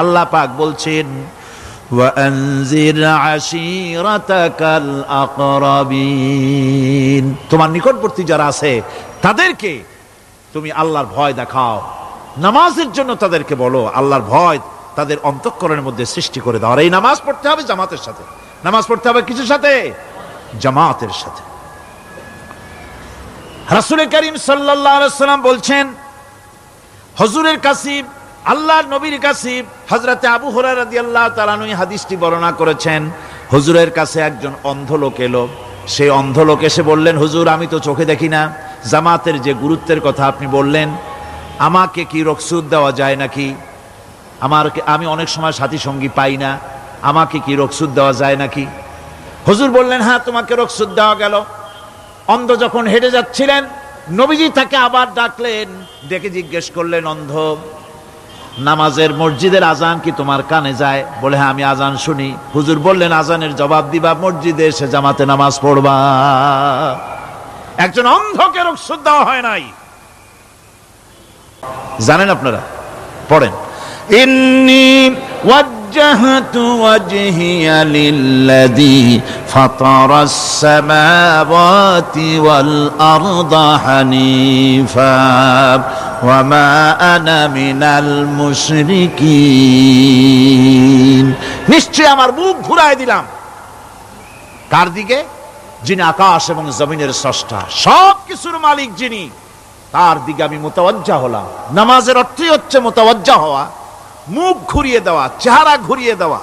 আল্লাহ পাক বলছেন ওয়ানজির আশীরাতাকাল আকরাবিন, তোমার নিকটবর্তী যারা আছে তাদেরকে তুমি আল্লাহর ভয় দেখাও। নামাজের জন্য তাদেরকে বলো আল্লাহর ভয় তাদের অন্তঃকরণের মধ্যে সৃষ্টি করে দাও। আর এই নামাজ পড়তে হবে জামাতের সাথে। নামাজ পড়তে হবে কিসের সাথে? জামাতের সাথে। রাসূল করিম সাল্লাল্লাহু আলাইহি ওয়াসাল্লাম বলছেন, হুজুরের কাছে আল্লাহর নবীর কাছে হযরতে আবু হুরায়রা রাদিয়াল্লাহু তাআলা আনহু হাদিসটি বর্ণনা করেছেন। হুজুরের কাছে একজন অন্ধ লোক এলো। সেই অন্ধ লোক এসে বললেন, হুজুর আমি তো চোখে দেখি না, জামাতের যে গুরুত্বের কথা আপনি বললেন, আমাকে কি রুখসত দেওয়া যায় নাকি? আমি অনেক সময় সাথী সঙ্গী পাই না, আমাকে কি রুখসত দেওয়া যায় নাকি? হুজুর বললেন, হ্যাঁ তোমাকে রুখসত দেওয়া গেল। অন্ধ যখন হেঁটে যাচ্ছিলেন, নবীজি তাকে আবার ডাকলেন, ডেকে জিজ্ঞেস করলেন, অন্ধ নামাজের মসজিদের আজান কি তোমার কানে যায়? বলে, হ্যাঁ আমি আজান শুনি। হুজুর বললেন, আজানের জবাব দিবা, মসজিদে এসে জামাতে নামাজ পড়বা। একজন অন্ধকে রুখসত দেওয়া হয় নাই। জানেন আপনারা? পড়েন, ইন্নী ওয়াজ্জাহতু ওয়াজহিয়া লিল্লাযী ফাতারাস সামাওয়াতি ওয়াল আরদা হানিফা ওয়া মা আনা মিনাল মুশরিকিন। নিশ্চয় আমার মুখ ঘুরায় দিলাম কার দিকে? যিনি আকাশ এবং জমিনের স্রষ্টা, সব কিছুর মালিক যিনি, তার দিকে আমি মুতাওয়াজ্জা হলাম। নামাজের অর্থই হচ্ছে মুতাওয়াজ্জা হওয়া, মুখ ঘুরিয়ে দেওয়া, চেহারা ঘুরিয়ে দেওয়া।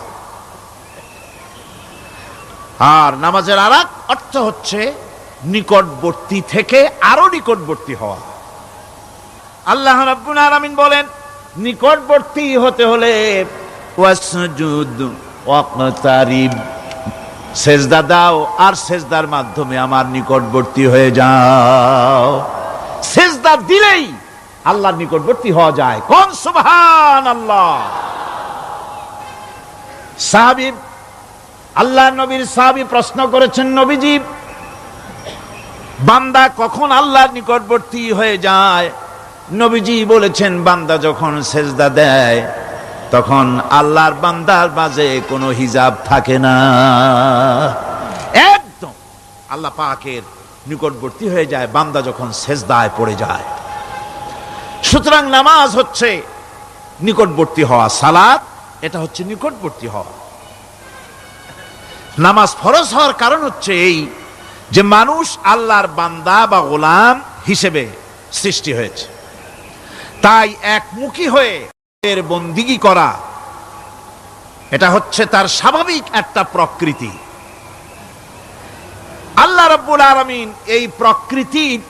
আর নামাজের আরেক অর্থ হচ্ছে নিকটবর্তী থেকে আরো নিকটবর্তী হওয়া। আল্লাহ রাব্বুল আলামিন বলেন, নিকটবর্তী হতে হলে ওয়াসজুদ ওয়াকতারিব, সেজদা দাও আর সেজদার মাধ্যমে আমার নিকটবর্তী হয়ে যাও। সেজদা দিলেই আল্লাহর নিকটবর্তী হওয়া যায়। কোন সুবহানাল্লাহ। সাহাবী, আল্লাহর নবীর সাহাবী প্রশ্ন করেছেন, নবীজি বান্দা কখন আল্লাহর নিকটবর্তী হয়ে যায়? নবীজি বলেছেন, বান্দা যখন সেজদা দেয় তখন আল্লাহর বান্দার মাঝে কোনো হিজাব থাকে না, একদম আল্লাহ পাকের নিকটবর্তী হয়ে যায় বান্দা যখন সেজদায় পড়ে যায়। সুতরাং নামাজ হচ্ছে নিকটবর্তী হওয়া, সালাত এটা হচ্ছে নিকটবর্তী হওয়া। নামাজ ফরজ হওয়ার কারণ হচ্ছে এই যে মানুষ আল্লাহর বান্দা বা গোলাম হিসেবে সৃষ্টি হয়েছে, তাই একমুখী হয়ে এর বন্দিগি করা এটা হচ্ছে তার স্বাভাবিক একটা প্রকৃতি। আল্লাহ রাব্বুল আলামিন এই প্রকৃতির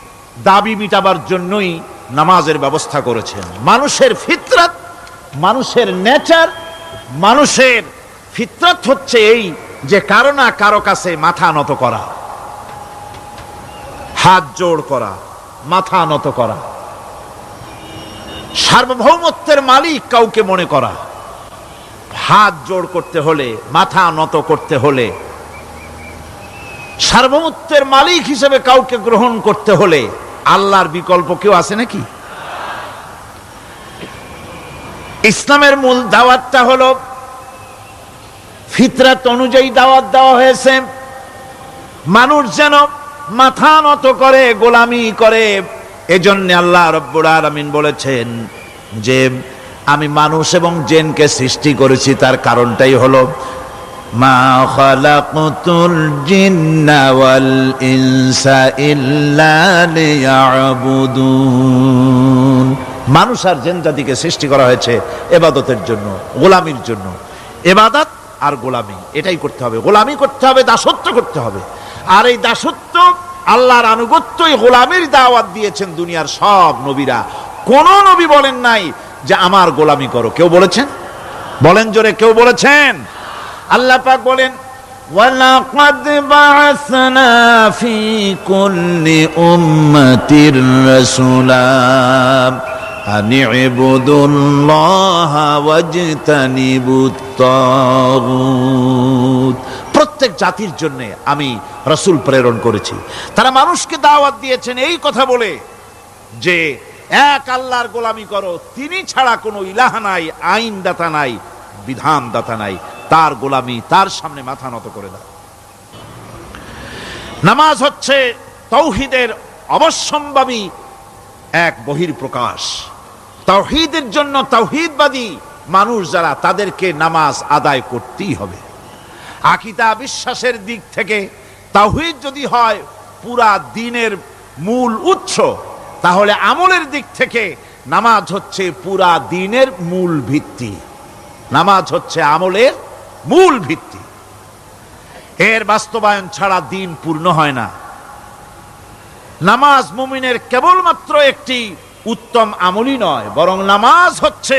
দাবি মিটাবার জন্যই নামাজের ব্যবস্থা করেছেন। মানুষের ফিতরত, মানুষের নেচার, মানুষের ফিতরত হচ্ছে এই যে কারো না কারো কাছে মাথা নত করা, হাত জোড় করা, মাথা নত করা, সার্বভৌমত্বের মালিক কাউকে মনে করা। হাত জোড় করতে হলে, মাথা নত করতে হলে, সার্বভৌমত্বের মালিক হিসেবে কাউকে গ্রহণ করতে হলে আল্লাহর বিকল্প কেউ আছে নাকি? ইসলামের মূল দাওয়াতটা হলো ফিতরাত অনুযায়ী দাওয়াত দেওয়া হয়েছে। মানুষ যেন মাথা নত করে, গোলামি করে। এজন্য আল্লাহ রাব্বুল আলামিন বলেছেন যে আমি মানুষ এবং জিনকে সৃষ্টি করেছি, তার কারণটাই হলো মা খালাকতুল জিন্না ওয়াল ইনসা ইল্লা লিয়াবুদুন। মানুষ আর জিন জাতিকে সৃষ্টি করা হয়েছে ইবাদতের জন্য, গোলামির জন্য। ইবাদত আর গোলামি এটাই করতে হবে, গোলামি করতে হবে, দাসত্ব করতে হবে। আর এই দাসত্ব, আল্লাহর আনুগত্যই গোলামির দাওয়াত দিয়েছেন দুনিয়ার সব নবীরা। কোন নবী বলেন নাই যে আমার গোলামি করো। কেউ বলেছেন? বলেন জোরে, কেউ বলেছেন? আল্লাহ পাক বলেন, ওয়ালাকাদ বা'আসনা ফি কুল্লি উম্মাতির রাসূলা আন ইবুদুল্লাহা ওয়াজতানিবুত তাগুত। প্রত্যেক জাতির জন্য আমি রাসূল প্রেরণ করেছি, তারা মানুষকে দাওয়াত দিয়েছেন এই কথা বলে যে এক আল্লাহর গোলামি করো, তিনি ছাড়া কোনো ইলাহ নাই, আইনদাতা নাই, বিধানদাতা নাই, তার গোলামি, তার সামনে মাথা নত করে দাও। নামাজ হচ্ছে তাওহীদের অবশ্যম্ভাবী এক বহির্প্রকাশ। তাওহীদের জন্য তাওহীদবাদী মানুষ যারা, তাদেরকে নামাজ আদায় করতেই হবে। আকীদা বিশ্বাসের দিক থেকে তাওহীদ যদি হয় পুরা দ্বীনের মূল উৎস, তাহলে আমলের দিক থেকে নামাজ হচ্ছে পুরা দ্বীনের মূল ভিত্তি। নামাজ হচ্ছে আমলের মূল ভিত্তি। এর বাস্তবায়ন ছাড়া দ্বীন পূর্ণ হয় না। নামাজ মুমিনের কেবলমাত্র একটি উত্তম আমলই নয়, বরং নামাজ হচ্ছে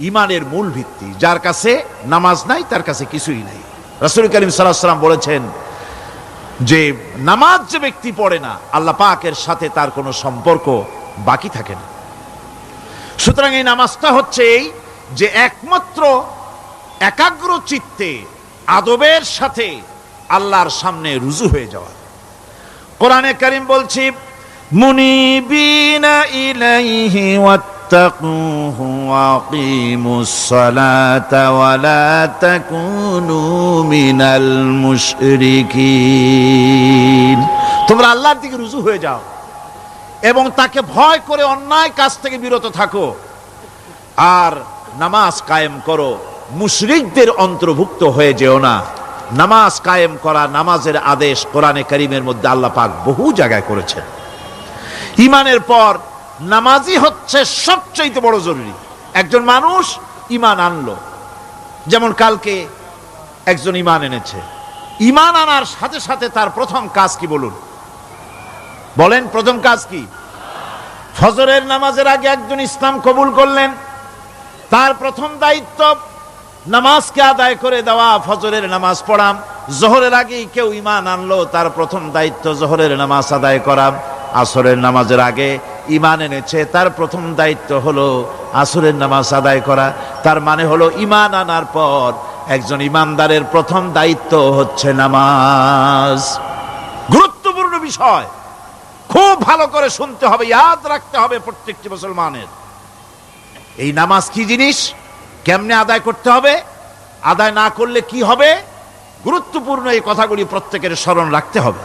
ঈমানের মূল ভিত্তি। যার কাছে নামাজ নাই তার কাছে কিছুই নাই। রাসূল করিম সাল্লাল্লাহু আলাইহি ওয়াসাল্লাম বলেছেন যে নামাজ যে ব্যক্তি পড়ে না, আল্লাহ পাকের সাথে তার কোনো সম্পর্ক বাকি থাকে না। সুতরাং এই নামাজটা হচ্ছে এই যে একমাত্র একাগ্র চিত্তে আদবের সাথে আল্লাহর সামনে রুজু হয়ে যাওয়া। কোরআনে কারীম বলছি, মুনিবিনা ইলাইহি ওয়াত্তাকুহু ওয়াকিমুস সালাতা ওয়া লা তাকুনু মিনাল মুশরিকিন। তোমরা আল্লাহর দিকে রুজু হয়ে যাও এবং তাকে ভয় করে অন্যায় কাজ থেকে বিরত থাকো, আর নামাজ কায়েম করো, মুশরিকদের অন্তর্ভুক্ত হয়ে যেও না। নামাজ কায়েম করা, নামাজের আদেশ কোরআনে কারীমের মধ্যে আল্লাহ পাক বহু জায়গায় করেছেন। ঈমানের পর নামাজই হচ্ছে সবচেয়ে বড় জরুরি। একজন মানুষ ঈমান আনলো, যেমন কালকে একজন ঈমান এনেছে, ঈমান আনার সাথে সাথে তার প্রথম কাজ কি বলুন? বলেন, প্রথম কাজ কি? ফজরের নামাজের আগে একজন ইসলাম কবুল করলেন, তার প্রথম দায়িত্ব নামাজকে আদায় করে দেওয়া, ফজরের নামাজ পড়াম। জোহরের আগেই কেউ ঈমান আনলো, তার প্রথম দায়িত্ব জোহরের নামাজ আদায় করা। আসরের নামাজের আগে ঈমান এনেছে, তার প্রথম দায়িত্ব হলো আসরের নামাজ আদায় করা। তার মানে হলো ঈমান আনার পর একজন ঈমানদারের প্রথম দায়িত্ব হচ্ছে নামাজ। গুরুত্বপূর্ণ বিষয়, খুব ভালো করে শুনতে হবে, ইয়াদ রাখতে হবে প্রত্যেকটি মুসলমানের। এই নামাজ কি জিনিস, কেমনে আদায় করতে হবে, আদায় না করলে কি হবে, গুরুত্বপূর্ণ এই কথাগুলি প্রত্যেকের স্মরণ রাখতে হবে।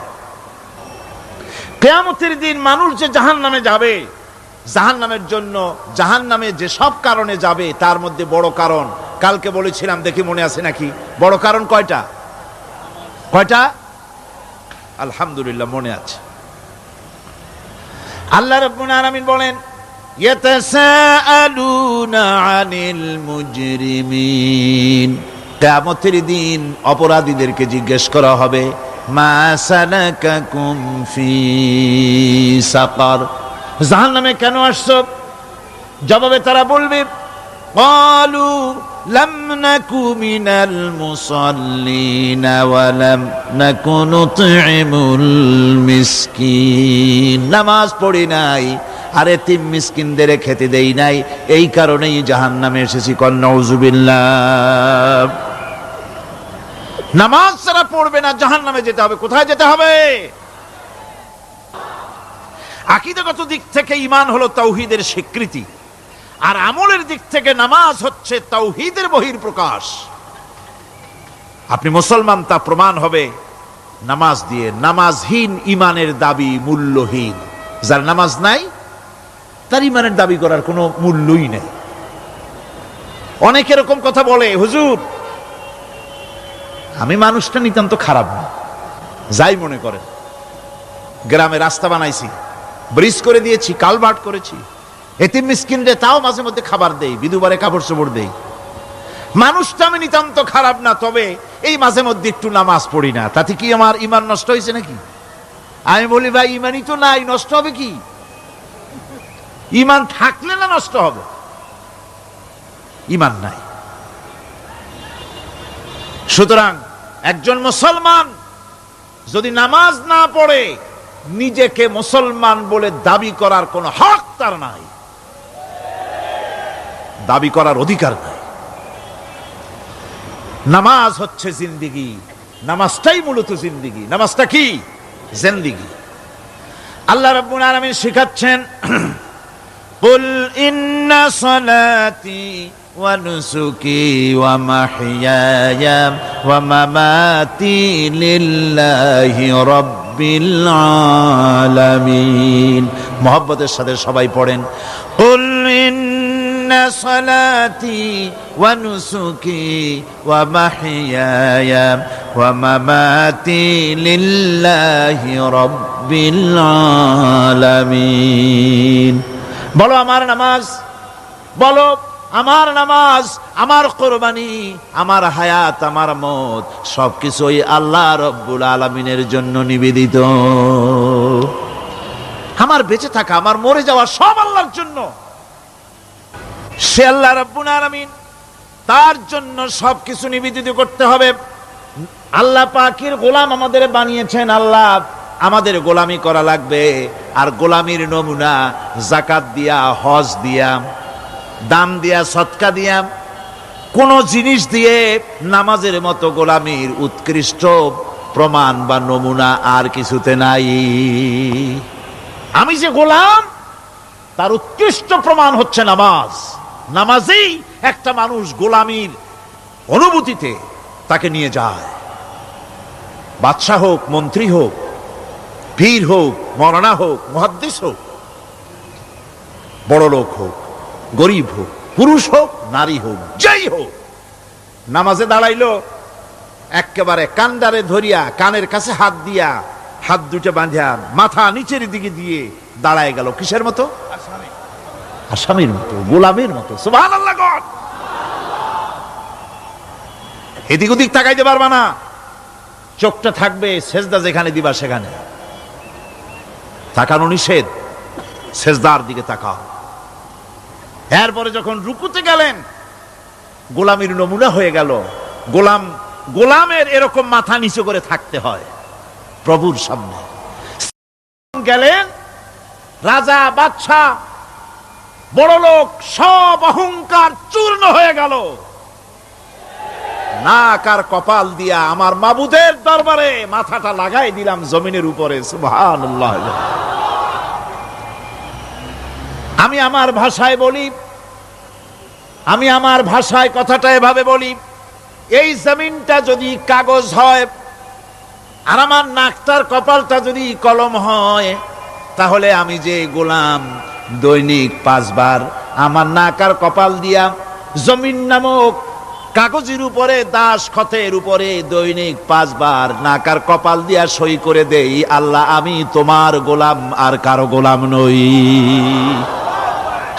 কিয়ামতের দিন মানুষ যে জাহান্নামে যাবে, জাহান্নামের জন্য, জাহান্নামে যে সব কারণে যাবে তার মধ্যে বড় কারণ কালকে বলেছিলাম, দেখি মনে আছে নাকি? বড় কারণ কয়টা? কয়টা? আলহামদুলিল্লাহ মনে আছে। আল্লাহ রাব্বুল আলামিন বলেন, ইয়াতাসাআলুনা আনিল মুজরিমিন। কিয়ামতের দিন অপরাধীদেরকে জিজ্ঞেস করা হবে, মা সালাকাকুম ফি সাকার, জাহান্নামে কেন আসছো? জবাবে তারা বলবে, ক্বালু লাম নাকু মিনাল মুসাল্লিন ওয়া লাম নাকু নুতঈমুল মিসকিন। নামাজ পড়ি নাই আর এতিম মিসকিনদের খেতে দেই নাই, এই কারণেই জাহান্নামে এসেছি। কল নাউযুবিল্লাহ। নামাজ যারা পড়বে না জাহান্নামে যেতে হবে। কোথায় যেতে হবে? আকীদাগত দিক থেকে ঈমান হলো তাওহীদের স্বীকৃতি, আর আমলের দিক থেকে নামাজ হচ্ছে তাওহীদের বহির্প্রকাশ। আপনি মুসলমান তা প্রমাণ হবে নামাজ দিয়ে। নামাজহীন ঈমানের দাবি মূল্যহীন। যার নামাজ নাই তার ঈমানের দাবি করার কোনো মূল্যই নেই। অনেক এরকম কথা বলে, হুজুর আমি মানুষটা নিতান্ত খারাপ না, যাই মনে করেন, গ্রামে রাস্তা বানাইছি, ব্রিজ করে দিয়েছি, কালভার্ট করেছি, এতিম মিসকিনরে তাও মাঝে মধ্যে খাবার দেই, বিধবারে কাপড় চোপড় দেই, মানুষটা আমি নিতান্ত খারাপ না, তবে এই মাঝে মধ্যে একটু নামাজ পড়ি না, তাতে কি আমার ঈমান নষ্ট হয়েছে নাকি? আমি বলি, ভাই ঈমানই তো নাই, নষ্ট হবে কি? ঈমান থাকলে না নষ্ট হবে? ঈমান নাই। সুতরাং একজন মুসলমান যদি নামাজ না পড়ে, নিজেকে মুসলমান বলে দাবি করার কোনো হক তার নাই, দাবি করার অধিকার নাই। নামাজ হচ্ছে জিন্দেগি, নামাজটাই মূলত জিন্দেগি। নামাজটা কি? জিন্দেগি। আল্লাহ রাব্বুল আলামিন শিখাচ্ছেন, কুল ইন্না সালাতি ওয়া নুসুকি ওয়া মাহইয়ায়া ওয়া মামাতি লিল্লাহি রাব্বিল আলামিন। মুহাব্বতের সাথে সবাই পড়েন, কুল ইন্না সালাতি ওয়া নুসুকি ওয়া মাহইয়ায়া ওয়া মামাতি লিল্লাহি রাব্বিল আলামিন। বলো আমার নামাজ, বলো আমার নামাজ, আমার কোরবানি, আমার হায়াত, আমার মত সবকিছুই আল্লাহ রব্বুল আলামিনের জন্য নিবেদিত। আমার বেঁচে থাকা, আমার মরে যাওয়া সব আল্লাহর জন্য। সে আল্লাহ রব্বুল আলামিন, তার জন্য সবকিছু নিবেদিত করতে হবে। আল্লাহ পাকের গোলাম আমাদের বানিয়েছেন, আল্লাহ আমাদের গোলামি করা লাগবে। আর গোলামির নমুনা যাকাত দিয়া, হজ দিয়া, দান দিয়া, সদকা দিয়া, কোন জিনিস দিয়ে নামাজের মতো গোলামির উৎকৃষ্ট প্রমাণ বা নমুনা আর কিছুতে নাই। আমি যে গোলাম তার উৎকৃষ্ট প্রমাণ হচ্ছে নামাজ। নামাজেই একটা মানুষ গোলামির অনুভূতিতে তাকে নিয়ে যায়। বাদশাহ হোক, মন্ত্রী হোক, পীর হোক, মৌলানা হোক, মুহাদ্দিস হোক, বড় লোক হোক, গরিব হোক, পুরুষ হোক, নারী হোক, যেই হোক, নামাজে দাঁড়াইলো একেবারে কান্ডারে ধরিয়া, কানের কাছে হাত দিয়া, হাত দুটো বাঁধিয়া মাথা নিচের দিকে দিয়ে দাঁড়ায় গেল। কিসের মতো? আসামির মতো, গোলামের মতো। সুবহানাল্লাহ। এদিক ওদিক তাকাইতে পারবা না, চোখটা থাকবে সেজদা যেখানে দিবা সেখানে। তাকানো নিষেধ, সেজদার দিকে তাকাও। এরপরে যখন রুকুতে গেলেন, গোলামির নমুনা হয়ে গেল। গোলামের এরকম মাথা নিচু করে থাকতে হয় প্রভুর সামনে। গেলেন রাজা, বাদশা, বড় লোক, সব অহংকার চূর্ণ হয়ে গেল। নাক আর কপাল দিয়া আমার মাবুদের দরবারে মাথাটা লাগাই দিলাম জমিনের উপরে। সুবহানাল্লাহ। আমি আমার ভাষায় বলি, আমি আমার ভাষায় কথাটা এভাবে বলি, এই জমিনটা যদি কাগজ হয় আর আমার নাকটার কপালটা যদি কলম হয়, তাহলে আমি যে গোলাম দৈনিক 5 বার আমার নাক আর কপাল দিয়া জমিন নামক কাগজের উপরে, দাস খতের উপরে দৈনিক 5 বার নাক আর কপাল দিয়া সই করে দেই, আল্লাহ আমি তোমার গোলাম, আর কারো গোলাম নই।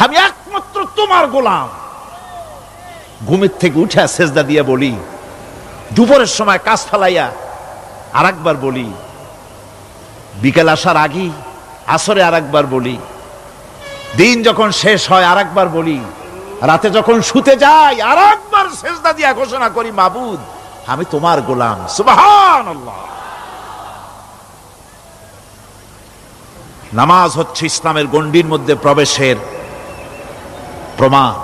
আমি একমাত্র তোমার গোলাম। ঘুমের থেকে উঠে সেজদা দিয়ে বলি, দুপুরের সময় কাজ ফালাইয়া আর একবার বলি, বিকেল আসার আগে আসরে আর একবার বলি, দিন যখন শেষ হয় আর একবার বলি, রাতে যখন শুতে যাই আর একবার সেজদা দিয়া ঘোষণা করি, মাবুদ আমি তোমার গোলাম। সুবহানাল্লাহ। নামাজ হচ্ছে ইসলামের গণ্ডির মধ্যে প্রবেশের প্রমাণ।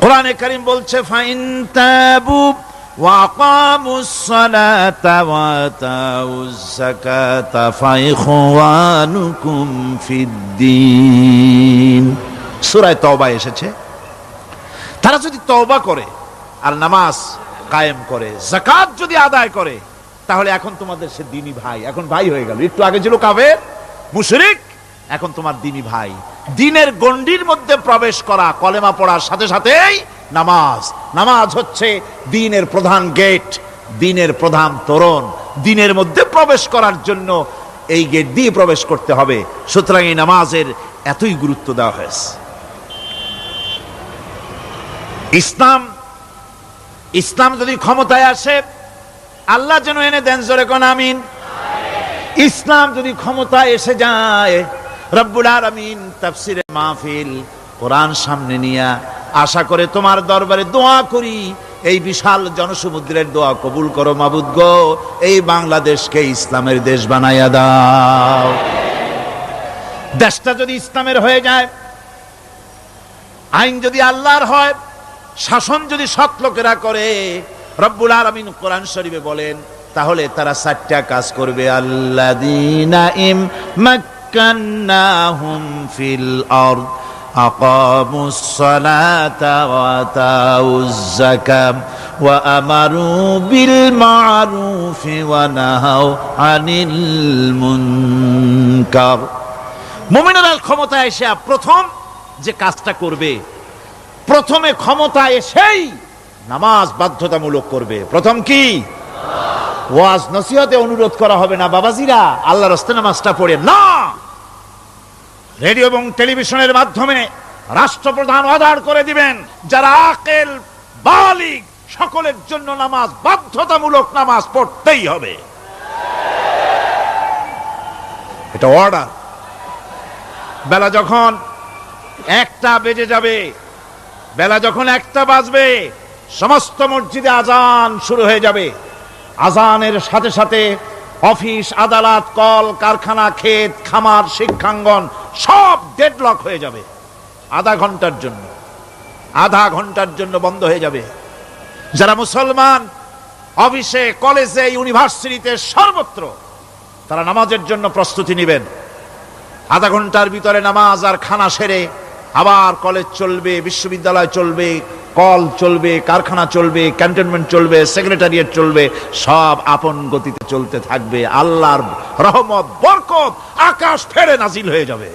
কোরআনে কারীম বলছে, ফাইন তাবু ওয়া আকামুস সালাতা ওয়া আতাউজ যাকাতা ফাইখওয়ানুকুম ফিদ্দীন। সূরা তওবা এসেছে। তারা যদি তওবা করে আর নামাজ কায়েম করে, যাকাত যদি আদায় করে, তাহলে এখন তোমাদের সে দ্বীনি ভাই, এখন ভাই হয়ে গেল। একটু আগে ছিল কাফের, মুশরিক, এখন তোমার দ্বীনি ভাই। দ্বীনের গণ্ডির মধ্যে প্রবেশ করা, কলেমা পড়ার সাথে সাথেই নামাজ। নামাজ হচ্ছে দ্বীনের প্রধান গেট, দ্বীনের প্রধান তোরণ। দ্বীনের মধ্যে প্রবেশ করার জন্য এই গেট দিয়ে প্রবেশ করতে হবে। সুতরাং এই নামাজের এতই গুরুত্ব দেওয়া হয়েছে। ইসলাম যদি ক্ষমতায় আসে, আল্লাহ যেন এনে দেন, জোরে কোন আমিন। ইসলাম যদি ক্ষমতায় এসে যায়, রব্বুল আলামিন তাফসিরে মাহফিল, কোরআন সামনে নিয়া আশা করে তোমার দরবারে দোয়া করি, এই বিশাল জনসমুদ্রের দোয়া কবুল করো মাবুদ গো, এই বাংলাদেশকে ইসলামের দেশ বানাইয়া দাও। দেশটা যদি ইসলামের হয়ে যায়, আইন যদি আল্লাহর হয়, শাসন যদি সৎ লোকেরা করে, রব্বুল আলামিন কোরআন শরীফে বলেন, তাহলে তারা 4টা কাজ করবে। আল্লাযীনা مكناهم في الأرض أقاموا الصلاة وآتوا الزكاة وأمروا بالمعروف ونهوا عن المنكر। মুমিনরা ক্ষমতা এসে প্রথম যে কাজটা করবে, প্রথমে ক্ষমতা এসেই নামাজ বাধ্যতামূলক করবে। প্রথম কি? ওয়াজ নসিহতে অনুরোধ করা হবে না, বাবাজিরা আল্লাহর রাস্তায় নামাজটা পড়ে না। রেডিও এবং টেলিভিশনের মাধ্যমে রাষ্ট্রপ্রধান অর্ডার করে দিবেন যারা আকেল বালিগ সকলের জন্য নামাজ বাধ্যতামূলক, নামাজ পড়তেই হবে, এটা অর্ডার। বেলা যখন 1টা বেজে যাবে, বেলা যখন 1টা বাজবে, সমস্ত মসজিদে আজান শুরু হয়ে যাবে। আজানের সাথে সাথে অফিস, আদালত, কল কারখানা, ক্ষেত খামার, শিক্ষাঙ্গন সব ডেডলক হয়ে যাবে। আধা ঘন্টার জন্য বন্ধ হয়ে যাবে। যারা মুসলমান অফিসে, কলেজে, ইউনিভার্সিটিতে, সর্বত্র তারা নামাজের জন্য প্রস্তুতি নেবেন। আধা ঘন্টার ভিতরে নামাজ আর খানা সেরে আবার কলেজ চলবে, বিশ্ববিদ্যালয় চলবে, কল চলবে, কারখানা চলবে, ক্যান্টনমেন্ট চলবে, সেক্রেটারিয়েট চলবে, সব আপন গতিতে চলতে থাকবে। আল্লাহর রহমত, বরকত আকাশ ফেরে নাজিল হয়ে যাবে।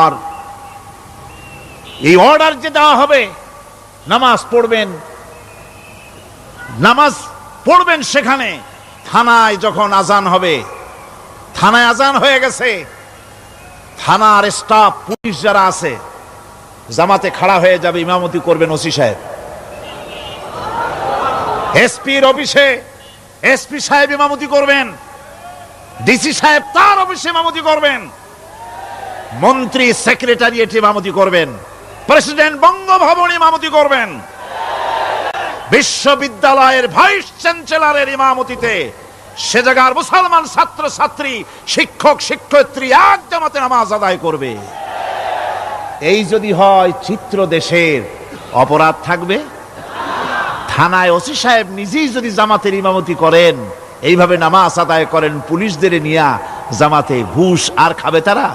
আর এই অর্ডার যে দেওয়া হবে, নামাজ পড়বেন সেখানে। থানায় যখন আজান হবে, থানায় আজান হয়ে গেছে, থানার স্টাফ, পুলিশ যারা আছে জামাতে খাড়া হয়ে যাবে, ইমামতি করবেন ওসি সাহেব। এসপির অফিসে এসপি সাহেব ইমামতি করবেন, ডিসি সাহেব তার অফিসে ইমামতি করবেন, মন্ত্রী সেক্রেটারিয়েট ইমামতি করবেন, প্রেসিডেন্ট বঙ্গভবন ইমামতি করবেন, বিশ্ববিদ্যালয়ের ভাইস চ্যান্সেলরের ইমামতিতে সে জায়গার মুসলমান ছাত্র ছাত্রী, শিক্ষক শিক্ষয়িত্রী এক জামাতে নামাজ আদায় করবে। এই যদি হয় চিত্র দেশের, অপরাধ থাকবে? থানায় ওসি সাহেব নিজেই যদি জামাতের ইমামতি করেন, এইভাবে নামাজ আদায় করেন পুলিশদের নিয়ে জামাতে, ঘুষ আর খাবে তারা?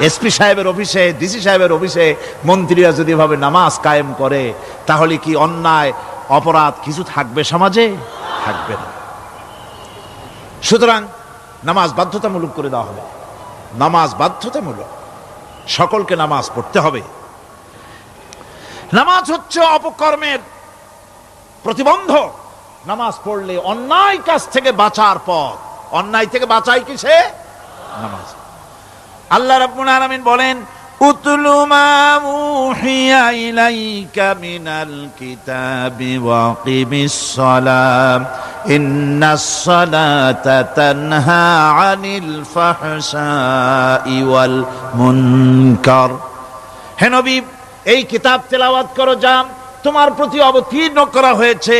এসপি সাহেবের অফিসে, ডিসি সাহেবের অফিসে মন্ত্রীরা যদি এভাবে নামাজ কায়েম করে, তাহলে কি অন্যায় অপরাধ কিছু থাকবে সমাজে? থাকবে না। সুতরাং নামাজ বাধ্যতামূলক করে দেওয়া হবে। নামাজ বাধ্যতামূলক, সকলকে নামাজ পড়তে হবে। নামাজ হচ্ছে অপকর্মের প্রতিবন্ধক। নামাজ পড়লে অন্যায় কাজ থেকে বাঁচার পথ। অন্যায় থেকে বাঁচাই কিসে? নামাজ। আল্লাহ রাব্বুল আলামিন বলেন, উতলু মা উহিয়া ইলাইকা মিনাল কিতাবি ওয়াকিমিস সালাম ইন্নাস সালাতা তানহা আনিল ফাহশাই ওয়াল মুনকার। হে নবী, এই কিতাব তেলাওয়াত করো, যা তোমার প্রতি অবতীর্ণ করা হয়েছে,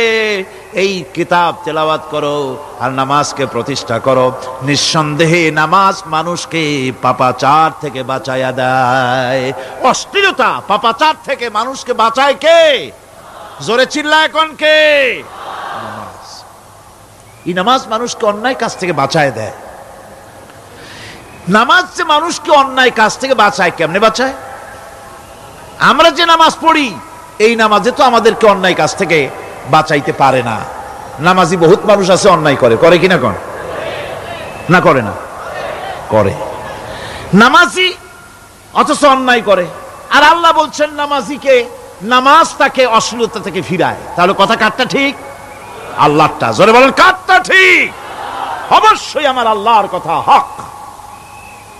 এই কিতাব তেলাওয়াত করো আর নামাজকে প্রতিষ্ঠা করো। নিঃসন্দেহে নামাজ মানুষকে পাপাচার থেকে বাঁচায়া দেয়। অশ্লীলতা, পাপাচার থেকে মানুষকে বাঁচায় কে? জোরে চিল্লায় এখন কে? নামাজ। এই নামাজ মানুষকে অন্যায় কাজ থেকে বাঁচায় দেয়। নামাজ যে মানুষকে অন্যায় কাজ থেকে বাঁচায়, কেমনে বাঁচায়? আমরা যে নামাজ পড়ি, এই নামাজে তো আমাদেরকে অন্যায় কাজ থেকে বাঁচাইতে পারে না। নামাজি বহুত মানুষ আছে অন্যায় করে, করে কিনা? কোন না করে না? করে। নামাজি অথচ অন্যায় করে। আর আল্লাহ বলছেন নামাজিকে, নামাজ তাকে অশ্লীলতা থেকে ফিরায়। তাহলে কথা কারটা ঠিক? আল্লাহরটা। জোরে বলেন, কারটা ঠিক? অবশ্যই আমার আল্লাহর কথা হক।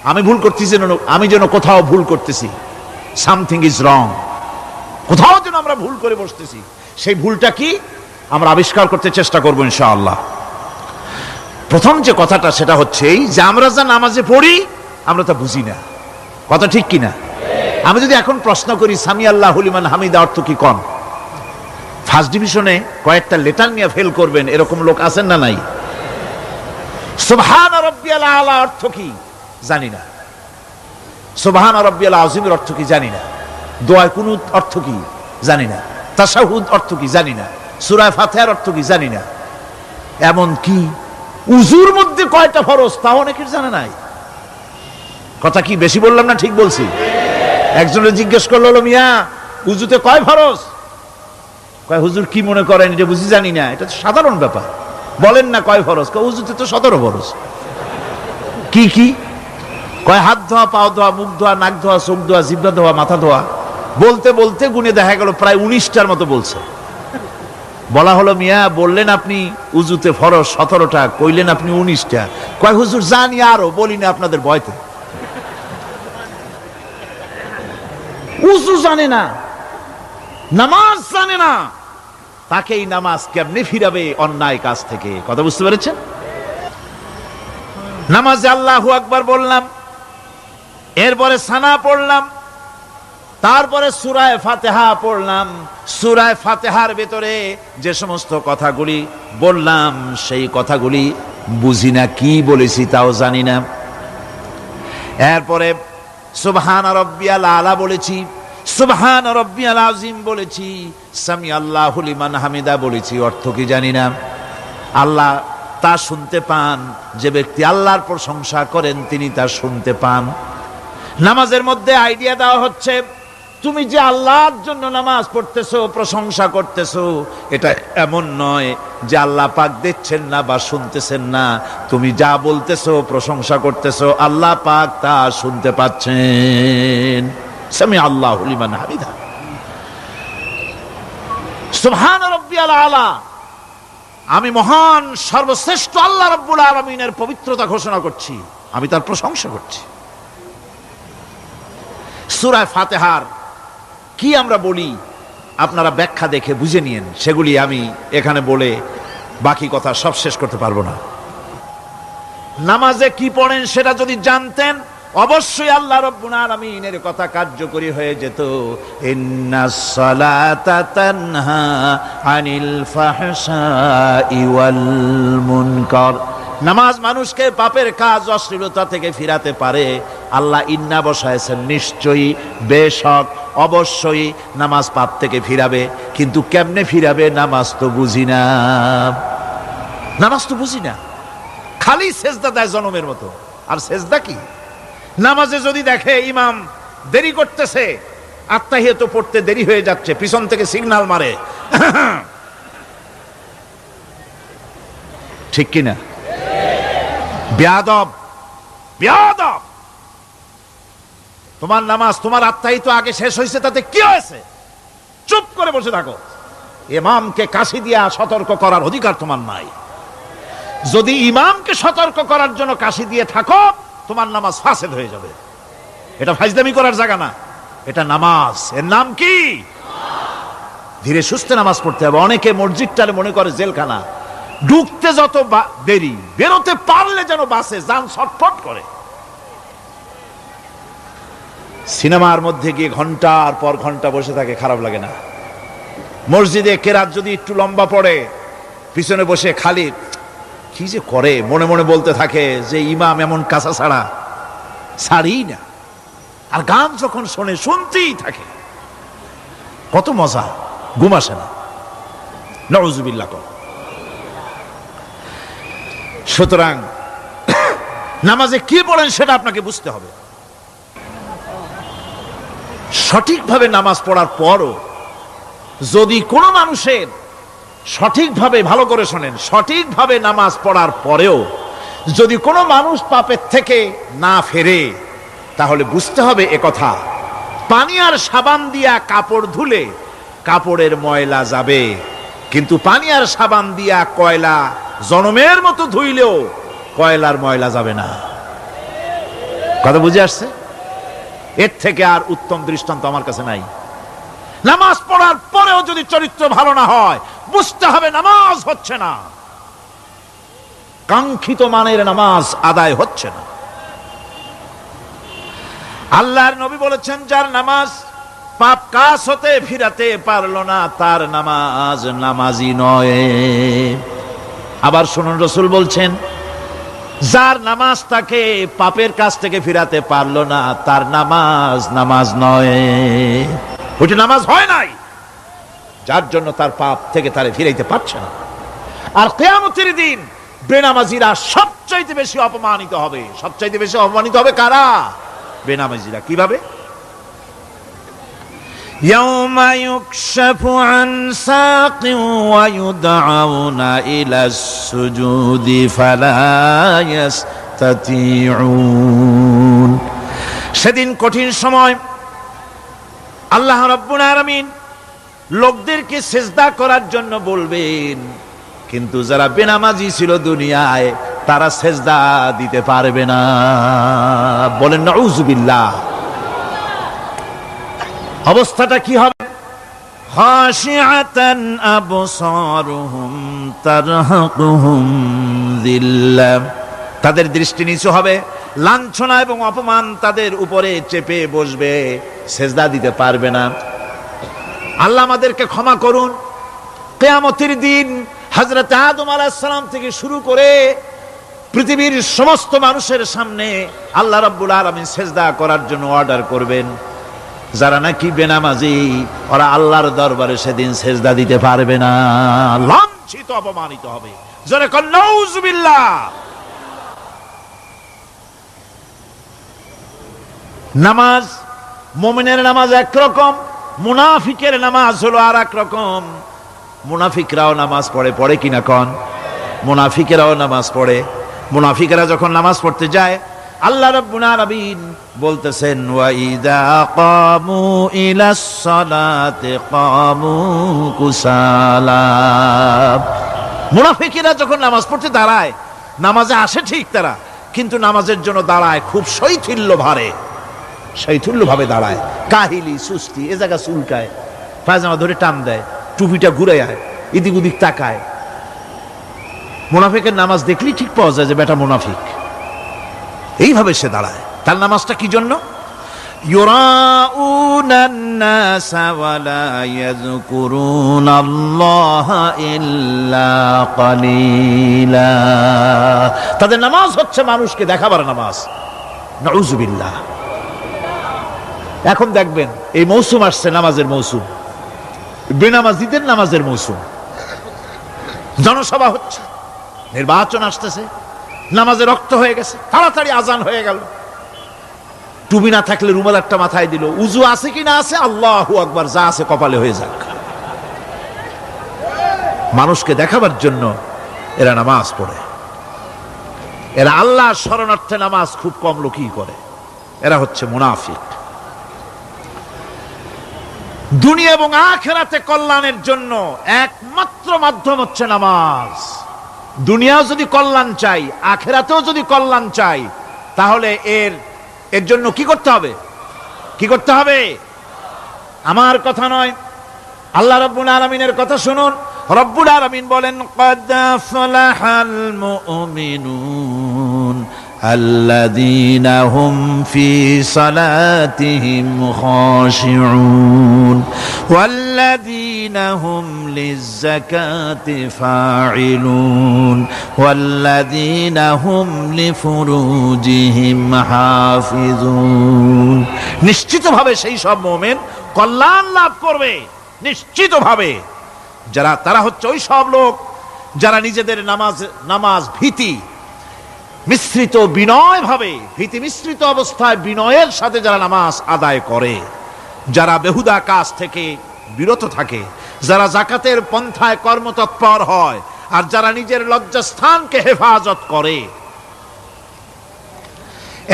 আমি ভুল করতেছি, আমি যেন কোথাও ভুল করতেছি, সামথিং ইজ রং, কোথাও যেন আমরা ভুল করে বসতেছি, সেই ভুলটা কি আমরা আবিষ্কার করতে চেষ্টা করবো ইনশাআল্লাহ। প্রথম যে কথাটা সেটা হচ্ছে এই যে আমরা যা নামাজে পড়ি আমরা তা বুঝি না। কথা ঠিক কিনা? আমি যদি এখন প্রশ্ন করি সামি আল্লাহু লিমান হামিদা অর্থ কি কোন, ফার্স্ট ডিভিশনে কয়েকটা লেটার নিয়ে ফেল করবেন এরকম লোক আছেন না নাই? সুবহান রাব্বিয়াল আলা অর্থ কি জানি না, সুবহান রাব্বিয়াল আযীমের অর্থ কি জানি না, দোয়া কুনুত অর্থ কি জানি না, তাশাহুদ অর্থ কি জানি না, সূরা ফাতিহার অর্থ কি জানি না। এমন কি উজুর মধ্যে কয়টা ফরজ তাও অনেকের জানা নাই। কথা কি বেশি বললাম না ঠিক বলছি? একজনের জিজ্ঞেস করলো, মিয়া উজুতে কয় ফরজ? কয় হুজুর কি মনে করেন, এটা বুঝি জানি না, এটা তো সাধারণ ব্যাপার, বলেন না কয় ফরজ? কয় উজুতে তো 17 ফরজ। কি কি? কয় হাত ধোয়া, পাও ধোয়া, মুখ ধোয়া, নাক ধোয়া, চোখ ধোয়া, জিহ্বা ধোয়া, মাথা ধোয়া। বলতে বলতে গুনে দেখা গেল প্রায় 19টার মতো বলছে। বলা হলো, মিয়া বললেন আপনি উজুতে ফরজ 17টা, কইলেন আপনি 19টা। কয় হুজুর জানি আরো, বলি না আপনাদের ভয়তে। উজু জানে না, নামাজ জানে না, তাকেই নামাজ কেমনে ফিরাবে অন্যায় কাজ থেকে? কথা বুঝতে পেরেছেন? নামাজে আল্লাহু আকবার বললাম, এরপরে সানা পড়লাম, তারপরে সূরা ফাতিহা পড়লাম। সূরা ফাতিহার ভেতরে যে সমস্ত কথাগুলি বললাম সেই কথাগুলি বুঝি না, কি বলেছি তাও জানি না। এরপরে সুবহান রাব্বিয়াল আলা বলেছি, সুবহান রাব্বিয়াল আযীম বলেছি, সামি আল্লাহু লিমান হামিদা বলেছি, অর্থ কি জানি না। আল্লাহ তা শুনতে পান, যে ব্যক্তি আল্লাহর প্রশংসা করেন তিনি তা শুনতে পান। নামাজের মধ্যে আইডিয়া দেওয়া হচ্ছে, তুমি যে আল্লাহর জন্য নামাজ পড়তেছো, প্রশংসা করতেছো, এটা এমন নয় যে আল্লাহ পাক দেখছেন না বা শুনতেছেন না। তুমি যা বলতেছো, প্রশংসা করতেছো, আল্লাহ পাক তা শুনতে পাচ্ছেন। সামি আল্লাহু লিমান হামিদা, সুবহান রাব্বিয়াল আলা, আমি মহান সর্বশ্রেষ্ঠ আল্লাহ রাব্বুল আলামিনের পবিত্রতা ঘোষণা করছি, আমি তার প্রশংসা করছি। সূরা ফাতিহার কি আমরা বলি আপনারা ব্যাখ্যা দেখে বুঝে নিয়েন, সেগুলি আমি এখানে বলে বাকি কথা সব শেষ করতে পারবো না। নামাজে কি পড়েন সেটা যদি জানতেন, অবশ্যই আল্লাহ রাব্বুল আলামিনের কথা কার্যকরী হয়ে যেত। ইন্নাস সালাতা তানহা আনিল ফাহশাই ওয়াল মুনকার, নামাজ মানুষকে পাপের কাজ, অশ্লীলতা থেকে ফিরাতে পারে। আল্লাহ ইন্না বসায়ছেন, নিশ্চয়ই, বেশক, অবশ্যই নামাজ পাপ থেকে ফিরাবে। কিন্তু কেমনে ফিরাবে নামাজ তো বুঝি না, নামাজ তো বুঝি না। খালি সেজদা দেয় জনমের মতো, আর সেজদা কি? নামাজে যদি দেখে ইমাম দেরি করতেছে, আত্তাহিয়াত পড়তে দেরি হয়ে যাচ্ছে, পিছন থেকে সিগন্যাল মারে, ঠিক কিনা? বেয়াদব, বেয়াদব। তোমার নামাজ, তোমার আত্তাহিয়াত আগে শেষ হয়েছে, তাতে কি হয়েছে? চুপ করে বসে থাকো। ইমামকে কাশি দিয়া সতর্ক করার অধিকার তোমার নাই। যদি ইমামকে সতর্ক করার জন্য কাশি দিয়ে থাকো, তোমার নামাজ ফাসেদ হয়ে যাবে। এটা ফাজলামি করার জায়গা না, এটা নামাজ। এর নাম কি? ধীরে সুস্থে নামাজ পড়তে হবে। অনেকে মসজিদটারে মনে করে জেলখানা, ঢুকতে যত দেরি, বেরোতে পারলে যেন বাসে যান ছটফট করে। সিনেমার মধ্যে গিয়ে ঘন্টার পর ঘন্টা বসে থাকে, খারাপ লাগে না? মসজিদে কেরাত যদি একটু লম্বা পড়ে, পিছনে বসে খালি কি যে করে, মনে মনে বলতে থাকে যে ইমাম এমন কাঁচা ছাড়া ছাড়ি না। আর গান যখন শোনে, শুনতেই থাকে, কত মজা, ঘুম আসে না। নাউযুবিল্লাহ। সুতরাং নামাজে কি পড়েন সেটা আপনাকে বুঝতে হবে। সঠিকভাবে নামাজ পড়ার পরও যদি কোনো মানুষের সঠিকভাবে, ভালো করে শোনেন, সঠিকভাবে নামাজ পড়ার পরেও যদি কোনো মানুষ পাপের থেকে না ফেরে, তাহলে বুঝতে হবে একথা, পানি আর সাবান দিয়া কাপড় ধুলে কাপড়ের ময়লা যাবে, কিন্তু পানি আর সাবান দিয়া কয়লা জনমের মতো ধুইলেও কয়লার ময়লা যাবে না। কথা বুঝে আসছে? এর থেকে আর উত্তম দৃষ্টান্ত আমার কাছে নাই। নামাজ পড়ার পরেও যদি চরিত্র ভালো না হয়, বুঝতে হবে নামাজ হচ্ছে না, কাঙ্ক্ষিত মানের নামাজ আদায় হচ্ছে না। আল্লাহর নবী বলেছেন, যার নামাজ পাপ কাজ হতে ফিরাতে পারলো না, তার নামাজ নামাজি নয়। আবার শুনুন, রাসূল বলছেন, যার নামাজ তাকে পাপের কাজ থেকে ফিরাতে পারলো না, তার নামাজ নামাজ নয়। ওইটা নামাজ হয় নাই, যার জন্য তার পাপ থেকে তারে ফিরাইতে পারছে না। আর কিয়ামতের দিন বেনামাজিরা সবচাইতে বেশি অপমানিত হবে। সবচাইতে বেশি অপমানিত হবে কারা? বেনামাজিরা। কিভাবে? يوم يكشف عن ساق ويدعون إلى السجود فلا يستطيعون। সেদিন কঠিন সময় আল্লাহ রাব্বুল আলামিন লোকদেরকে সিজদা করার জন্য বলবেন, কিন্তু যারা বেনামাজি ছিল দুনিয়ায় তারা সিজদা দিতে পারবে না। বলেন নাউযুবিল্লাহ। অবস্থাটা কি হবে? খাশিআতান আবসারুহুম তারহাকুহুম যিল্লাহ। তাদের দৃষ্টি নিচু হবে, লাঞ্ছনা এবং অপমান তাদের উপরে চেপে বসবে, সিজদা দিতে পারবে না। আল্লাহ আমাদেরকে ক্ষমা করুন। কিয়ামতের দিন হযরত আদম আলাইহিস সালাম থেকে শুরু করে পৃথিবীর সমস্ত মানুষের সামনে আল্লাহ রাব্বুল আলামিন সিজদা করার জন্য অর্ডার করবেন। যারা নাকি বেনামাজি ওরা আল্লাহর দরবারে সেদিন সিজদা দিতে পারবে না, লাঞ্ছিত অপমানিত হবে। জোরে কোন নাউযুবিল্লাহ। নামাজ, মুমিনের নামাজ একরকম, মুনাফিকের নামাজ হলো আর এক রকম। মুনাফিকরাও নামাজ পড়ে, পড়ে কিনা কন? মুনাফিকেরাও নামাজ পড়ে। মুনাফিকেরা যখন নামাজ পড়তে যায় আল্লাহ রাব্বুল আলামিন বলতেছেন ওয়া ইযা কামু ইলাস সালাতি কামু কুসালা। মুনাফিকেরা যখন নামাজ পড়তে দাঁড়ায়, নামাজে আসে ঠিক তারা, কিন্তু নামাজের জন্য দাঁড়ায় খুব শৈথিল্য ভারে, শৈথিল্য ভাবে দাঁড়ায়, কাহিলি সুস্তি, এ জায়গা চুলকায়, পায়জামা ধরে টান দেয়, টুপিটা ঘুরে আয়, এদিক ওদিক তাকায়। মুনাফিকের নামাজ দেখলেই ঠিক পাওয়া যায় যে বেটা মুনাফিক। এইভাবে সে দাঁড়ায়। তার নামাজটা কি জন্য? ইউরাউনান নাসা ওয়া লা ইয়াযকুরুনাল্লাহা ইল্লা কালিলা। তাদের নামাজ হচ্ছে মানুষকে দেখাবার নামাজ। নাউযুবিল্লাহ। এখন দেখবেন এই মৌসুম আসছে, নামাজের মৌসুম, বেনামাজিদের নামাজের মৌসুম। জনসভা হচ্ছে, নির্বাচন আসতেছে, নামাজে রক্ত হয়ে গেছে, তাড়াতাড়ি আজান হয়ে গেল। টুপি না থাকলে রুমাল একটা মাথায় দিল, উজু আছে কি না আছে, আল্লাহু আকবার, যা আছে কপালে হয়ে যাক। মানুষকে দেখাবার জন্য এরা নামাজ পড়ে। এরা আল্লাহ শরণার্থে নামাজ খুব কম লোকই করে। এরা হচ্ছে মুনাফিক। দুনিয়া এবং আখিরাতে কল্যাণের জন্য একমাত্র মাধ্যম হচ্ছে নামাজ। দুনিয়াও যদি কল্যাণ চাই, আখিরাতেও যদি কল্যাণ চাই, তাহলে এর জন্য কি করতে হবে? কি করতে হবে? আমার কথা নয়, আল্লাহ রাব্বুল আলামিনের কথা শুনুন। রব্বুল আলামিন বলেন ক্বাদ আফলাহাল মুমিনুন আল্লাযীনা হুম ফি সালাতিহিম খাশিউন ওয়াল্লাযীনা হুম লিয-যাকাতি ফাঈলুন ওয়াল্লাযীনা হুম লিফুরুজিহিম হাফিজুন। নিশ্চিতভাবে সেই সব মুমিন কল্যাণ লাভ করবে, নিশ্চিতভাবে। তারা হচ্ছে ওই সব লোক যারা নিজেদের নামাজ ভীতি মিশ্রিত, বিনয় ভাবে, ভীতি মিশ্রিত অবস্থায় বিনয়ের সাথে যারা নামাজ আদায় করে, যারা বেহুদা কাজ থেকে বিরত থাকে, যারা যাকাতের পন্থায় কর্মতৎপর হয়, আর যারা নিজের লজ্জাস্থানকে হেফাজত করে।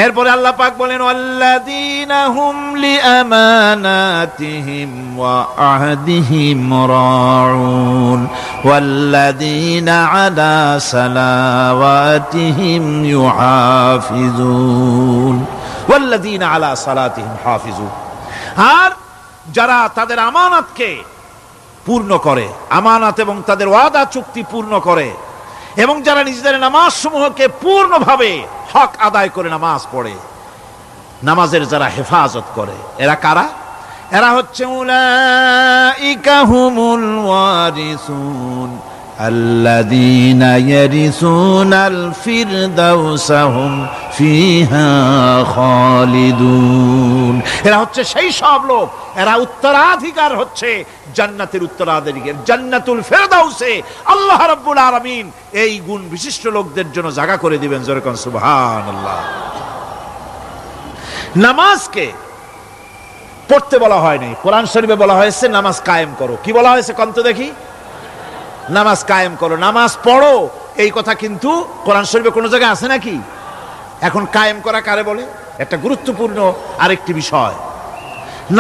এরপরে আল্লাহ পাক বলেন ওয়াল্লাযীনা হুম লিআমানাতিহিম ওয়া আহদিহিম রাউন ওয়াল্লাযীনা আলা সালাওয়াতিহিম ইউহাফিজুন ওয়াল্লাযীনা আলা সালাতিহিম হাফিজুন। আর যারা তাদের আমানতকে পূর্ণ করে, আমানত এবং তাদের ওয়াদা চুক্তি পূর্ণ করে, এবং যারা নিজেদের নামাজ সমূহকে পূর্ণভাবে হক আদায় করে নামাজ পড়ে, নামাজের যারা হেফাজত করে, এরা কারা? এরা হচ্ছে উলাইকা হুমুল ওয়ারিসুন الذين يرثون الفردوس هم فيها خالدون। এরা হচ্ছে সেই সব লোক, এরা উত্তরাধিকার হচ্ছে জান্নাতের উত্তরাধিকার, জান্নাতুল ফেরদাউসে আল্লাহ রাব্বুল আলামিন এই গুণ বিশিষ্ট লোকদের জন্য জায়গা করে দিবেন। জোরে কোন সুবহানাল্লাহ। নামাজকে পড়তে বলা হয়নি, কোরআন শরীফে বলা হয়েছে নামাজ কায়েম করো। কি বলা হয়েছে কন্ত দেখি? নামাজ কায়েম করো, নামাজ পড়ো। এই কথা কিন্তু কোরআন শরীফে কোনো জায়গায় আছে নাকি? এখন কায়েম করা কারে বলে? একটা গুরুত্বপূর্ণ আরেকটি বিষয়,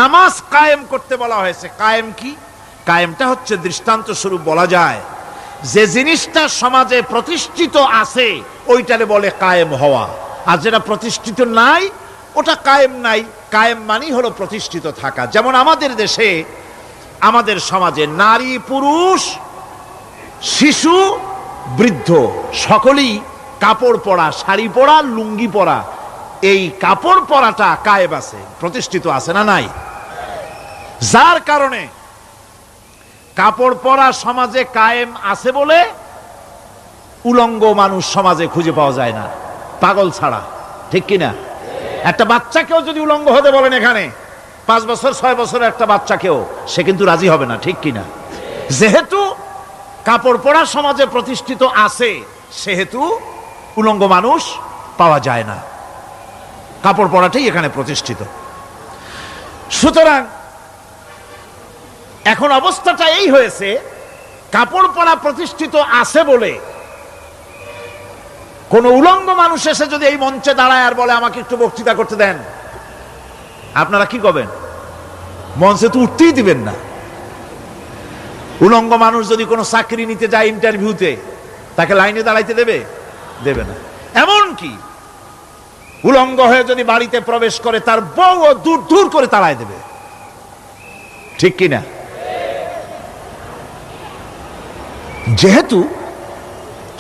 নামাজ কায়েম করতে বলা হয়েছে। কায়েম কি? কায়েমটা হচ্ছে দৃষ্টান্ত স্বরূপ বলা যায় যে জিনিসটা সমাজে প্রতিষ্ঠিত আছে ওইটারে বলে কায়েম হওয়া, আর যেটা প্রতিষ্ঠিত নাই ওটা কায়েম নাই। কায়েম মানেই হলো প্রতিষ্ঠিত থাকা। যেমন আমাদের দেশে, আমাদের সমাজে নারী পুরুষ শিশু বৃদ্ধ সকলেই কাপড় পরা, শাড়ি পরা, লুঙ্গি পরা, এই কাপড় পরাটা কায়েম আছে, প্রতিষ্ঠিত আছে না নাই? যার কারণে কাপড় পরা সমাজে কায়েম আছে বলে উলঙ্গ মানুষ সমাজে খুঁজে পাওয়া যায় না, পাগল ছাড়া। ঠিক কিনা? একটা বাচ্চাকেও যদি উলঙ্গ হতে বলেন এখানে, 5 বছর 6 বছরের একটা বাচ্চাকেও, সে কিন্তু রাজি হবে না। ঠিক কিনা? যেহেতু কাপড় পরা সমাজে প্রতিষ্ঠিত আছে সেহেতু উলঙ্গ মানুষ পাওয়া যায় না, কাপড় পরাটাই এখানে প্রতিষ্ঠিত। সুতরাং এখন অবস্থাটা এই হয়েছে, কাপড় পরা প্রতিষ্ঠিত আছে বলে কোন উলঙ্গ মানুষ এসে যদি এই মঞ্চে দাঁড়ায় আর বলে আমাকে একটু বক্তৃতা করতে দেন, আপনারা কি করবেন? মঞ্চে তো উঠতেই দিবেন না। উলঙ্গ মানুষ যদি কোনো চাকরি নিতে যায় ইন্টারভিউতে, তাকে লাইনে দাঁড়াইতে দেবে? দেবে না। এমন কি উলঙ্গ হয়ে যদি বাড়িতে প্রবেশ করে তার বউ দূর দূর করে তাড়ায় দেবে। ঠিক কিনা? যেহেতু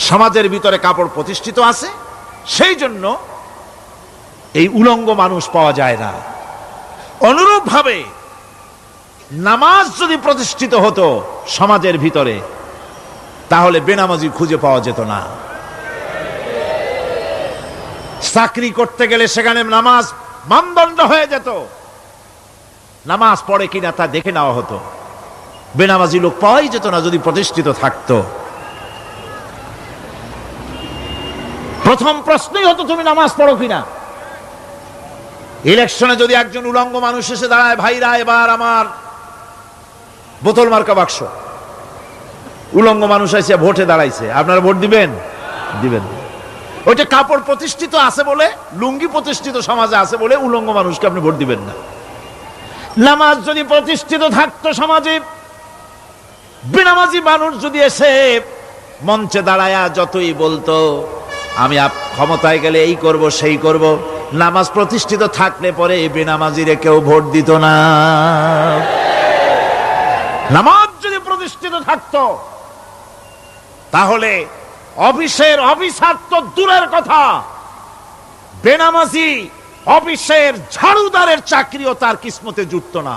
সমাজের ভিতরে কাপড় প্রতিষ্ঠিত আছে সেই জন্য এই উলঙ্গ মানুষ পাওয়া যায় না। অনুরূপ ভাবে নামাজ যদি প্রতিষ্ঠিত হতো সমাজের ভিতরে, তাহলে বেনামাজি খুঁজে পাওয়া যেত না। চাকরি করতে গেলে সেখানে নামাজ মানদণ্ড হয়ে যেত, নামাজ পড়ে কিনা তা দেখে নেওয়া হতো। বেনামাজি লোক পাওয়াই যেত না যদি প্রতিষ্ঠিত থাকতো। প্রথম প্রশ্নই হতো তুমি নামাজ পড়ো কিনা। ইলেকশনে যদি একজন উলঙ্গ মানুষ এসে দাঁড়ায়, ভাইরা এবার আমার বোতল মার্কা বাক্স, উলঙ্গ মানুষ এসে ভোটে দাঁড়াইছে, আপনারা ভোট দিবেন? দিবেন। ওইটা কাপড় প্রতিষ্ঠিত আছে বলে, লুঙ্গি প্রতিষ্ঠিত সমাজে আছে বলে উলঙ্গ মানুষকে আপনি ভোট দিবেন না। নামাজ যদি প্রতিষ্ঠিত থাকতো সমাজে, বেনামাজি মানুষ যদি এসে মঞ্চে দাঁড়ায়া যতই বলতো আমি ক্ষমতায় গেলে এই করব সেই করব, নামাজ প্রতিষ্ঠিত থাকলে পরে এই বেনামাজিরে কেউ ভোট দিত না। নামাজ যদি প্রতিষ্ঠিত থাকতো তাহলে অফিসের অফিসার তো দূরের কথা, বেনামাজি অফিসের ঝাড়ুদারের চাকরিও তার কিসমতে জুটতো না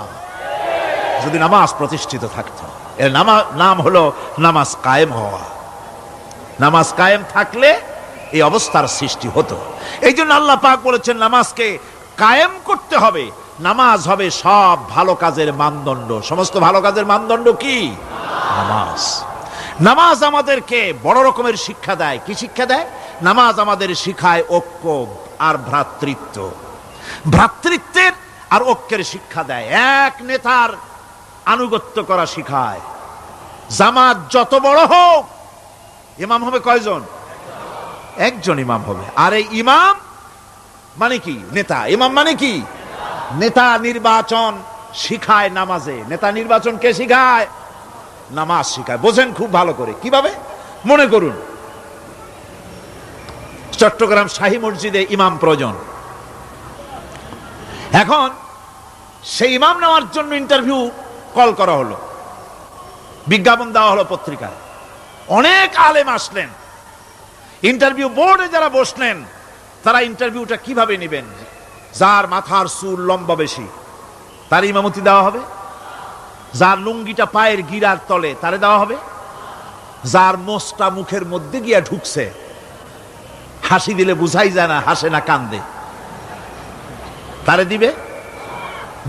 যদি নামাজ প্রতিষ্ঠিত থাকতো। এর নাম হলো নামাজ কায়েম হওয়া। নামাজ কায়েম থাকলে এই অবস্থার সৃষ্টি হতো। এই জন্য আল্লাহ পাক বলেছেন নামাজকে কায়েম করতে হবে। নামাজ হবে সব ভালো কাজের মানদণ্ড। সমস্ত ভালো কাজের মানদণ্ড কি? নামাজ। নামাজ আমাদেরকে বড় রকমের শিক্ষা দেয়। কি শিক্ষা দেয়? নামাজ আমাদের শিখায় ঐক্য আর ভ্রাতৃত্ব, ভ্রাতৃত্বের আর ঐক্যের শিক্ষা দেয়। এক নেতার আনুগত্য করা শিখায়। জামাত যত বড় হোক, ইমাম হবে কয়জন? একজন ইমাম হবে। আর এই ইমাম মানে কি? নেতা। ইমাম মানে কি? নেতা নির্বাচন শিখায় নামাজে। নেতা নির্বাচন কে শিখায়? নামাজ শিখায়। বোঝেন খুব ভালো করে। কিভাবে? মনে করুন চট্টগ্রাম শাহী মসজিদে ইমাম প্রয়োজন। এখন সেই ইমাম নেওয়ার জন্য ইন্টারভিউ কল করা হলো, বিজ্ঞাপন দেওয়া হলো পত্রিকায়। অনেক আলেম আসলেন। ইন্টারভিউ বোর্ডে যারা বসলেন তারা ইন্টারভিউটা কিভাবে নেবেন? যার মাথার চুল লম্বা বেশি তার ইমামতি দেওয়া হবে, যার লুঙ্গিটা পায়ের গিরার তলে তারে দেওয়া হবে, যার মোষটা মুখের মধ্যে গিয়া ঢুকছে, হাসি দিলে বুঝাই যায় না হাসে না কান্দে, তারে দিবে?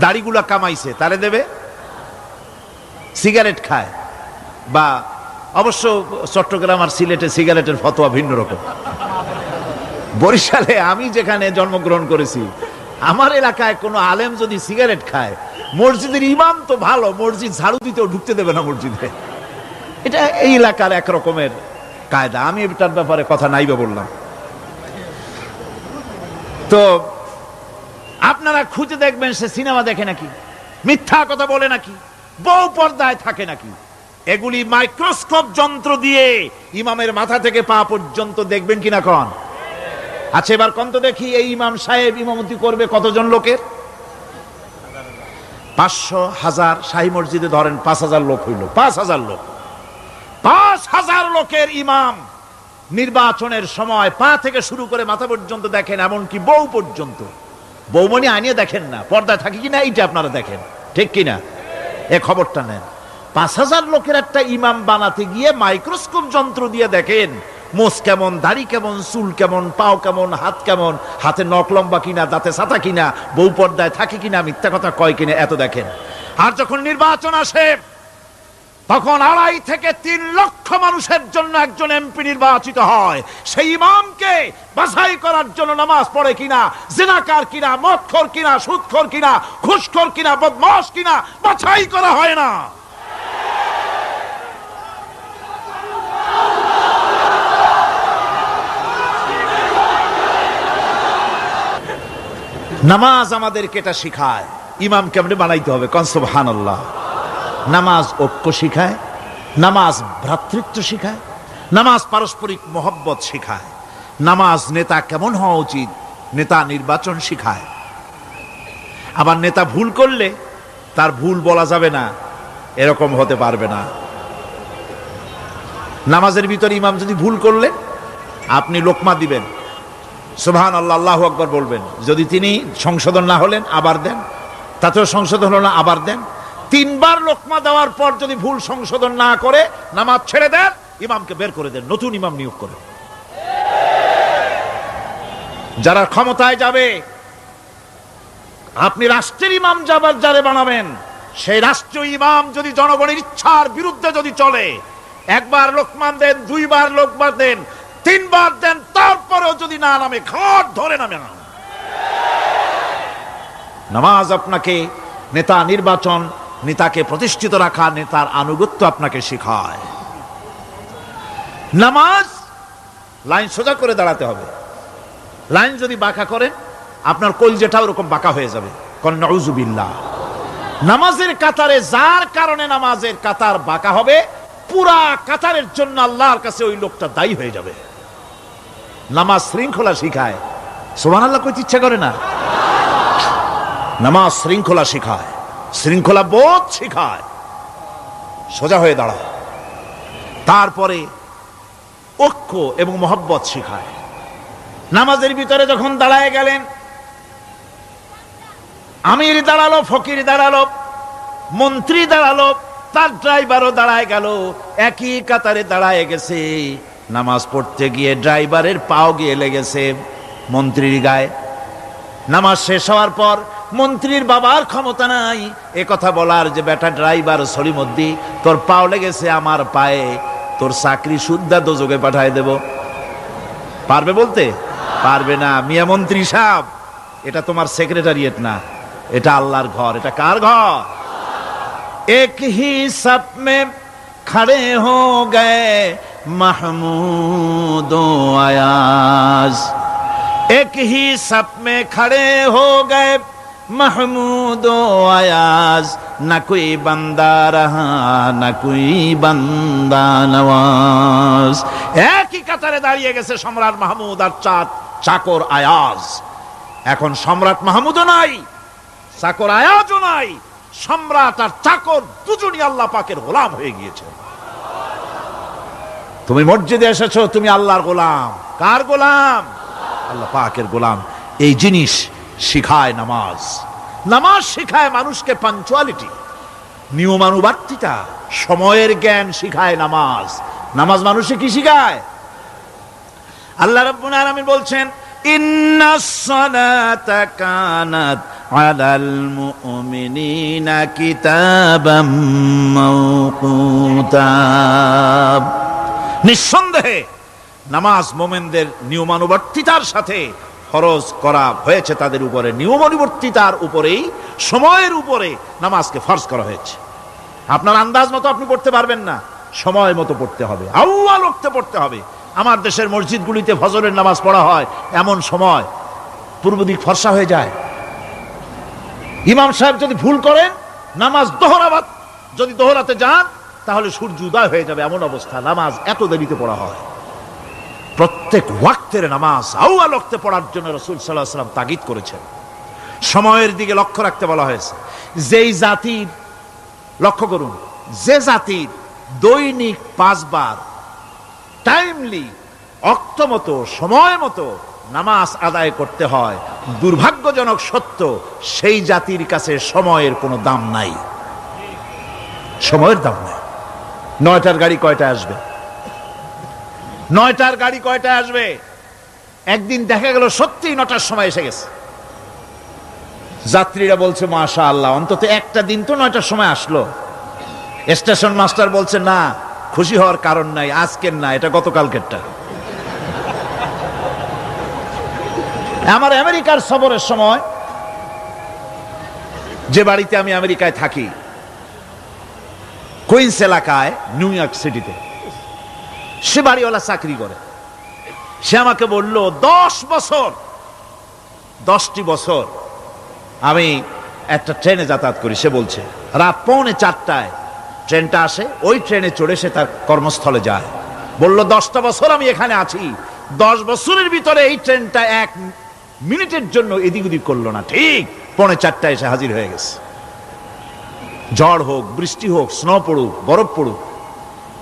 দাড়িগুলা কামাইছে তারে দেবে? সিগারেট খায়, বা অবশ্য চট্টগ্রাম আর সিলেটে সিগারেটের ফতোয়া ভিন্ন রকম। বরিশালে আমি যেখানে জন্মগ্রহণ করেছি, আমার এলাকায় কোনো আলেম যদি সিগারেট খায়, মসজিদের ইমাম তো ভালো, মসজিদ ঝাড়ু দিতেও ঢুকতে দেবে না মসজিদে। এটা এই এলাকার এক রকমের কায়দা। আমি এটার ব্যাপারে কথা নাইবা বললাম। তো আপনারা খুঁজে দেখবেন সে সিনেমা দেখে নাকি, মিথ্যা কথা বলে নাকি, বউ পর্দায় থাকে নাকি। এগুলি মাইক্রোস্কোপ যন্ত্র দিয়ে ইমামের মাথা থেকে পা পর্যন্ত দেখবেন কিনা কন? আচ্ছা এবার কন তো দেখি, এই ইমাম সাহেব ইমামতি করবে কতজন লোকের? 500, 1000, শাহী মসজিদে ধরেন 5000 লোক হইল, 5000 লোক, 5000 লোকের ইমাম নির্বাচনের সময় পা থেকে শুরু করে মাথা পর্যন্ত দেখেন, এমনকি বউ পর্যন্ত। বৌমনি আনিয়ে দেখেন না, পর্দায় থাকে কিনা এইটা আপনারা দেখেন, ঠিক কিনা? এ খবরটা নেন। 5000 লোকের একটা ইমাম বানাতে গিয়ে মাইক্রোস্কোপ যন্ত্র দিয়ে দেখেন মোষ কেমন, দাড়ি কেমন, চুল কেমন, পাও কেমন, হাত কেমন, হাতে নখ লম্বা কিনা, দাঁতে ছাতা কিনা, বউ পর্দায় থাকে কিনা, মিথ্যা কথা কয় কিনা, এত দেখেন। আর যখন নির্বাচন আসে তখন 2.5 থেকে 3 লক্ষ মানুষের জন্য একজন এমপি নির্বাচিত হয়। সেই ইমামকে বাছাই করার জন্য নামাজ পড়ে কিনা, জিনাকার কিনা, মদখোর কিনা, সুদখোর কিনা, ঘুষখোর কিনা, বদমাশ কিনা, বাছাই করা হয় না। নামাজ আমাদেরকে এটা শিখায় ইমাম কেমনে বানাইতে হবে। কোন সুবহানাল্লাহ। নামাজ ঐক্য শিখায়, নামাজ ভ্রাতৃত্ব শিখায়, নামাজ পারস্পরিক মহব্বত শিখায়, নামাজ নেতা কেমন হওয়া উচিত, নেতা নির্বাচন শিখায়। আবার নেতা ভুল করলে তার ভুল বলা যাবে না, এরকম হতে পারবে না। নামাজের ভিতরে ইমাম যদি ভুল করলে আপনি লোকমা দিবেন, সুবহানাল্লাহ, আল্লাহু আকবার বলবেন। যদি তিনি সংশোধন না হলেন আবার দেন, তাতেও সংশোধন হলো না আবার দেন। 3 বার লোকমা দেওয়ার পর যদি ভুল সংশোধন না করে নামাজ ছেড়ে দেন, ইমামকে বের করে দেন, নতুন ইমাম নিয়োগ করে। যারা ক্ষমতায় যাবে, আপনি রাষ্ট্রের ইমাম যারে বানাবেন, সেই রাষ্ট্রীয় ইমাম যদি জনগণের ইচ্ছার বিরুদ্ধে যদি চলে, 1 বার লোকমান দেন, 2 বার লোকমান দেন, 3 বার দেন, তারপরেও যদি না নামে, ঘাট ধরে নামে না। নামাজ আপনাকে নেতা নির্বাচন, নেতাকে প্রতিষ্ঠিত রাখা, নেতার আনুগত্য আপনাকে শেখায়। নামাজ লাইন সোজা করে দাঁড়াতে হবে। লাইন যদি বাঁকা করেন, আপনার কলজেটা ওরকম বাঁকা হয়ে যাবে। কোন নাউযুবিল্লাহ। নামাজের কাতারে যার কারণে নামাজের কাতার বাঁকা হবে, পুরা কাতারের জন্য আল্লাহর কাছে ওই লোকটা দায়ী হয়ে যাবে। নামাজ শৃঙ্খলা শিখায়। সুবহানাল্লাহ কইতে ইচ্ছা করে না? নামাজ শৃঙ্খলা শিখায়, শৃঙ্খলা বোধ শিখায়, সোজা হয়ে দাঁড়ায়। তারপরে ঐক্য এবং মহব্বত শিখায়। নামাজের ভিতরে যখন দাঁড়ায় গেলেন, আমির দাঁড়ালো, ফকির দাঁড়ালো, মন্ত্রী দাঁড়ালো, তার ড্রাইভারও দাঁড়ায় গেল, একই কাতারে দাঁড়ায় গেছে। নামাজ পড়তে গিয়ে ড্রাইভারের পাও গিয়ে লেগেছে মন্ত্রীর গায়ে। নামাজ শেষ হওয়ার পর মন্ত্রীর বাবার ক্ষমতা নাই এ কথা বলার যে বেটা ড্রাইভার সলিমুদ্দি, তোর পাও লেগেছে আমার পায়ে, তোর চাকরি শুদ্ধা দোজকে পাঠায় দেব। পারবে বলতে? পারবে না। মিয়া মন্ত্রী সাহেব, এটা তোমার সেক্রেটারিয়েট না, এটা আল্লাহর ঘর। এটা কার ঘর? এক হি সব মে খড়ে হো গয়ে महमूद आयाज, एक ही सब में खड़े हो गए महमूद आयाज, न कोई बंदा रहा न कोई बंदा नवाज। एक ही কাতারে দাঁড়িয়ে গেছে সম্রাট মাহমুদ আর চাকর আয়াজ। এখন সম্রাট মাহমুদও নাই, চাকর আয়াজও নাই, সম্রাট আর চাকর দুজনই আল্লাহ পাকের গোলাম হয়ে গিয়েছে। তুমি মসজিদে এসেছো, তুমি আল্লাহর গোলাম। কার গোলাম? আল্লাহ পাকের গোলাম। এই জিনিস শিখায় নামাজ। নামাজ শিখায় মানুষকে পাঞ্চুয়ালিটি, নিয়মানুবর্তিতা, সময়ের জ্ঞান শিখায় নামাজ। নামাজ মানুষে কি শিখায়? আল্লাহ রাব্বুল আলামিন বলছেন, ইন্নাস সালাতা কানাত আলাল মুমিনিনা কিতাবাম মাওকুতা। নিঃসন্দেহে নামাজ মুমিনদের নিয়মানুবর্তিতার সাথে ফরজ করা হয়েছে, তাদের উপরে নিয়মানুবর্তিতার উপরেই, সময়ের উপরে নামাজকে ফরজ করা হয়েছে। আপনার আন্দাজ মতো আপনি পড়তে পারবেন না, সময় মতো পড়তে হবে, আউয়াল ওয়াক্তে পড়তে হবে। আমার দেশের মসজিদগুলিতে ফজরের নামাজ পড়া হয় এমন সময় পূর্ব দিক ফর্সা হয়ে যায়। ইমাম সাহেব যদি ভুল করেন, নামাজ যদি দোহরাতে যান, তাহলে সূর্য উদয় হয়ে যাবে, এমন অবস্থা। নামাজ এত দেরিতে পড়া হয়। প্রত্যেক ওয়াক্তের নামাজ আউয়াল ওয়াক্তে পড়ার জন্য রাসূল সাল্লাল্লাহু আলাইহি ওয়াসাল্লাম তাগিদ করেছেন। সময়ের দিকে লক্ষ্য রাখতে বলা হয়েছে। যেই জাতির, লক্ষ্য করুন, যে জাতির দৈনিক 5 বার টাইমলি, অক্ত মতো, সময় মতো নামাজ আদায় করতে হয়, দুর্ভাগ্যজনক সত্য, সেই জাতির কাছে সময়ের কোনো দাম নাই। সময়ের দাম নাই। 9টার গাড়ি কয়টায় আসবে? 9টার গাড়ি কয়টায় আসবে? একদিন দেখা গেল সত্যি 9টার সময় এসে গেছে। যাত্রীরা বলছে মাশাআল্লাহ, অন্তত একটা দিন তো 9টার সময় আসলো। স্টেশন মাস্টার বলছে না, খুশি হওয়ার কারণ নাই, আজকের না, এটা গতকালকেরটা। আমার আমেরিকার সফরের সময়, যে বাড়িতে আমি আমেরিকায় থাকি, কুইন্স এলাকায়, নিউ ইয়র্ক সিটিতে, সে বাড়িওয়ালা চাকরি করে। সে আমাকে বলল 10টি বছর আমি একটা ট্রেনে যাতায়াত করি। সে বলছে রাত 3:45টায় ট্রেনটা আসে, ওই ট্রেনে চড়ে সে তার কর্মস্থলে যায়। বলল 10টা বছর আমি এখানে আছি, 10 বছরের ভিতরে এই ট্রেনটা 1 মিনিটের জন্য এদিক ওদিক করলো না, ঠিক 3:45টায় এসে হাজির হয়ে গেছে। ঝড় হোক, বৃষ্টি হোক, স্নো পড়ুক, বরফ পড়ুক,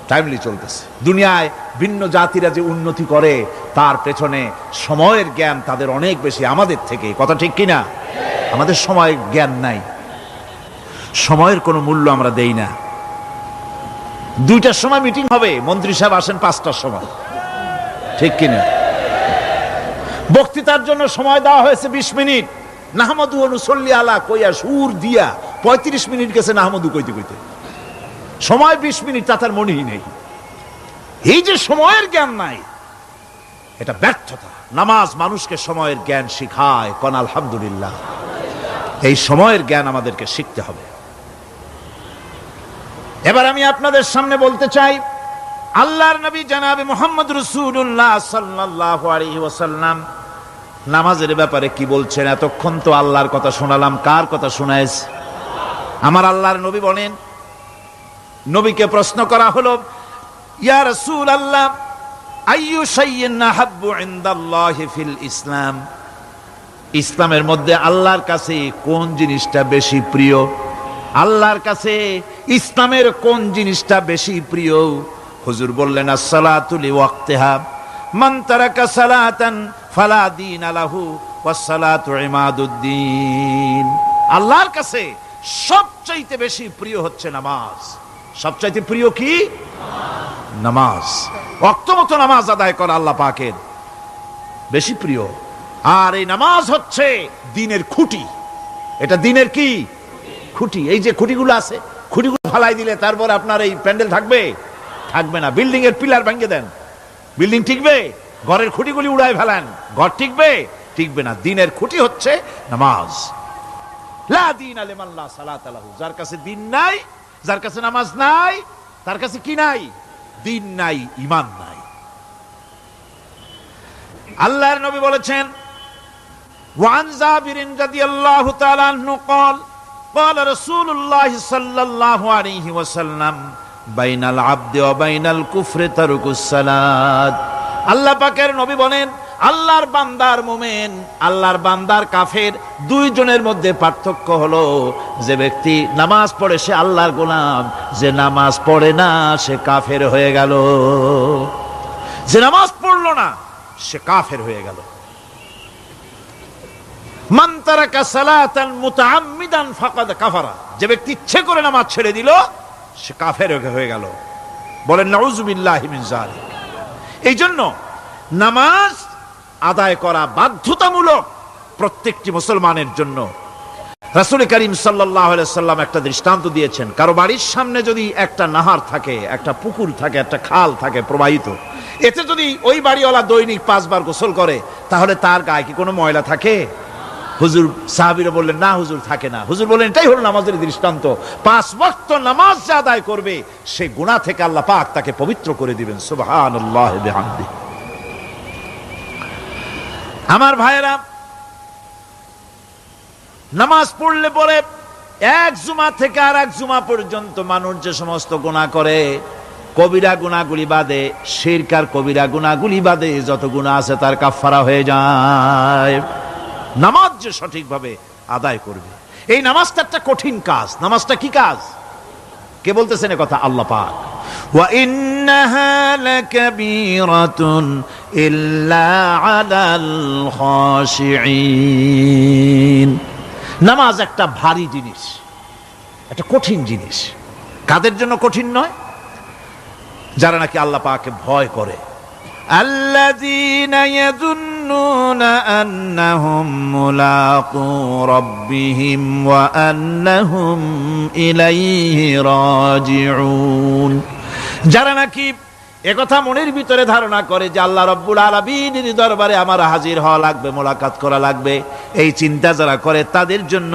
টাইমলি চলতেছে। দুনিয়ায় ভিন্ন জাতিরা যে উন্নতি করে, তার পেছনে সময়ের জ্ঞান তাদের অনেক বেশি আমাদের থেকে। কথা ঠিক কিনা? আমাদের সময়ের জ্ঞান নাই, সময়ের কোনো মূল্য আমরা দেই না। 2টার সময় মিটিং হবে, মন্ত্রী সাহেব আসেন 5টার সময়, ঠিক কিনা? বক্তৃতার জন্য সময় দেওয়া হয়েছে 20 মিনিট, নাহমাদু ওয়া নুসাল্লি আলা কইয়া সুর দিয়া 35 মিনিট গেছে নাহমাদু কইতে কইতে। সময় 20 মিনিট, তা তার মনেই নেই। এই যে সময়ের জ্ঞান নাই, এটা ব্যর্থতা। নামাজ মানুষকে সময়ের জ্ঞান শিখায়, কোন আলহামদুলিল্লাহ। এই সময়ের জ্ঞান আমাদেরকে শিখতে হবে। এবার আমি আপনাদের সামনে বলতে চাই, আল্লাহর নবী জনাবে মুহাম্মদ রাসূলুল্লাহ সাল্লাল্লাহু আলাইহি ওয়াসাল্লাম নামাজের ব্যাপারে কি বলছেন। এতক্ষণ তো আল্লাহর কথা শোনালাম, কার কথা শোনাইছে? আমার আল্লাহর নবী বলেন, নবীকে প্রশ্ন করা হলো, ইয়া রাসূলুল্লাহ আইয়ু শাইইন আহাব্বু ইনদাল্লাহি ফিল ইসলাম, ইসলামের মধ্যে আল্লাহর কাছে কোন জিনিসটা বেশি প্রিয়? আল্লাহর কাছে ইসলামের কোন জিনিসটা বেশি প্রিয়? হুজুর বললেন, as-সালাতু লিওয়াক্তিহা, মান তারাকা সালাতান ফালা দীনা লাহু ওয়াস-সালাতু ইমাদুদ্দিন। আল্লাহর কাছে সবচাইতে বেশি প্রিয় হচ্ছে নামাজ। সবচাইতে প্রিয় কি? নামাজ। ওয়াক্ত মতো নামাজ আদায় করা আল্লাহ পাকের বেশি প্রিয়। আর এই নামাজ হচ্ছে দ্বীনের খুঁটি। এটা দ্বীনের কি? খুঁটি। এই যে খুঁটিগুলো আছে, খুঁটিগুলো ফালাই দিলে তারপর আপনার এই প্যান্ডেল থাকবে? থাকবে না। বিল্ডিং এর পিলার ভেঙে দেন, বিল্ডিং টিকবে? ঘরের খুঁটিগুলি উড়ায় ফেলেন, ঘর টিকবে? টিকবে না। দ্বীনের খুঁটি হচ্ছে নামাজ। লা দীনা লিমান লা সালাতা লাহু, যার কাছে দ্বীন নাই, যার কাছে নামাজ নাই, তার কাছে কি নাই? দ্বীন নাই, ঈমান নাই। আল্লাহর নবী বলেছেন, ওয়ান জাবিরিন রাদিয়াল্লাহু তাআলা আনহু قال قال رسول الله صلى الله عليه وسلم بين العبد وبين الكفر ترك الصلاة। আল্লাহ পাকের নবী বলেন, আল্লাহর বান্দার মুমিন, আল্লাহর বান্দার কাফের, দুইজনের মধ্যে পার্থক্য হলো, যে ব্যক্তি নামাজ পড়ে সে আল্লাহর গোলাম, যে নামাজ পড়ে না সে কাফের হয়ে গেল। যে নামাজ পড়লো না সে কাফের হয়ে গেল। মান তারাকা সালাতান মুতাআম্মিদান ফাকাদ কাফারা, যে ব্যক্তি ইচ্ছে করে নামাজ ছেড়ে দিল সে কাফের হয়ে গেল। বলেন নাউযুবিল্লাহি মিন যালিক। এই জন্য নামাজ আদায় করা বাধ্যতামূলক প্রত্যেকটি মুসলমানের জন্য। রাসূল করিম সাল্লাল্লাহু আলাইহি সাল্লাম একটা দৃষ্টান্ত দিয়েছেন, কারো বাড়ির সামনে যদি একটা নাহার থাকে, একটা পুকুর থাকে, একটা খাল থাকে প্রবাহিত, এতে যদি ওই বাড়িওয়ালা দৈনিক 5 বার গোসল করে, তাহলে তার গায়ে কি কোনো ময়লা থাকে? হুজুর, সাহাবীরা বললেন না হুজুর, থাকে না। হুজুর বললেন এটাই হলো নামাজের দৃষ্টান্ত। 5 ওয়াক্ত নামাজ যে আদায় করবে, সেই গুনাহ থেকে আল্লাহ পাক তাকে পবিত্র করে দিবেন। সুবহানাল্লাহি ওয়া বিহামদিহি। আমার ভাইয়েরা, নামাজ পড়লে পরে এক জুমা থেকে আর এক জুমা পর্যন্ত মানুষ যে সমস্ত গুনাহ করে, কবিরা গুনাহগুলি বাদে, শিরক আর কবিরা গুনাহগুলি বাদে যত গুনাহ আছে তার কাফারা হয়ে যায়। নামাজ যে সঠিকভাবে আদায় করবে, এই নামাজটা একটা কঠিন কাজ। নামাজটা কি কাজ? কে বলতেছেন এ কথা? আল্লাহ পাক। ওয়া ইন্নাহা লাকাবীরাতুন ইল্লা আলাল খাশিঈন। নামাজ একটা ভারী জিনিস, একটা কঠিন জিনিস। কাদের জন্য কঠিন নয়? যারা নাকি আল্লাহ পাককে ভয় করে। আল্লাযীনা ইয়াযুন্নুনা আন্নাহুম মুলাকু রাব্বিহিম ওয়া আন্নাহুম ইলাইহি রাজিউন। যারা নাকি একথা মনের ভিতরে ধারণা করে যে আল্লাহ রাব্বুল আলামিনের দরবারে আমার হাজির হওয়া লাগবে, মোলাকাত করা লাগবে, এই চিন্তা যারা করে, তাদের জন্য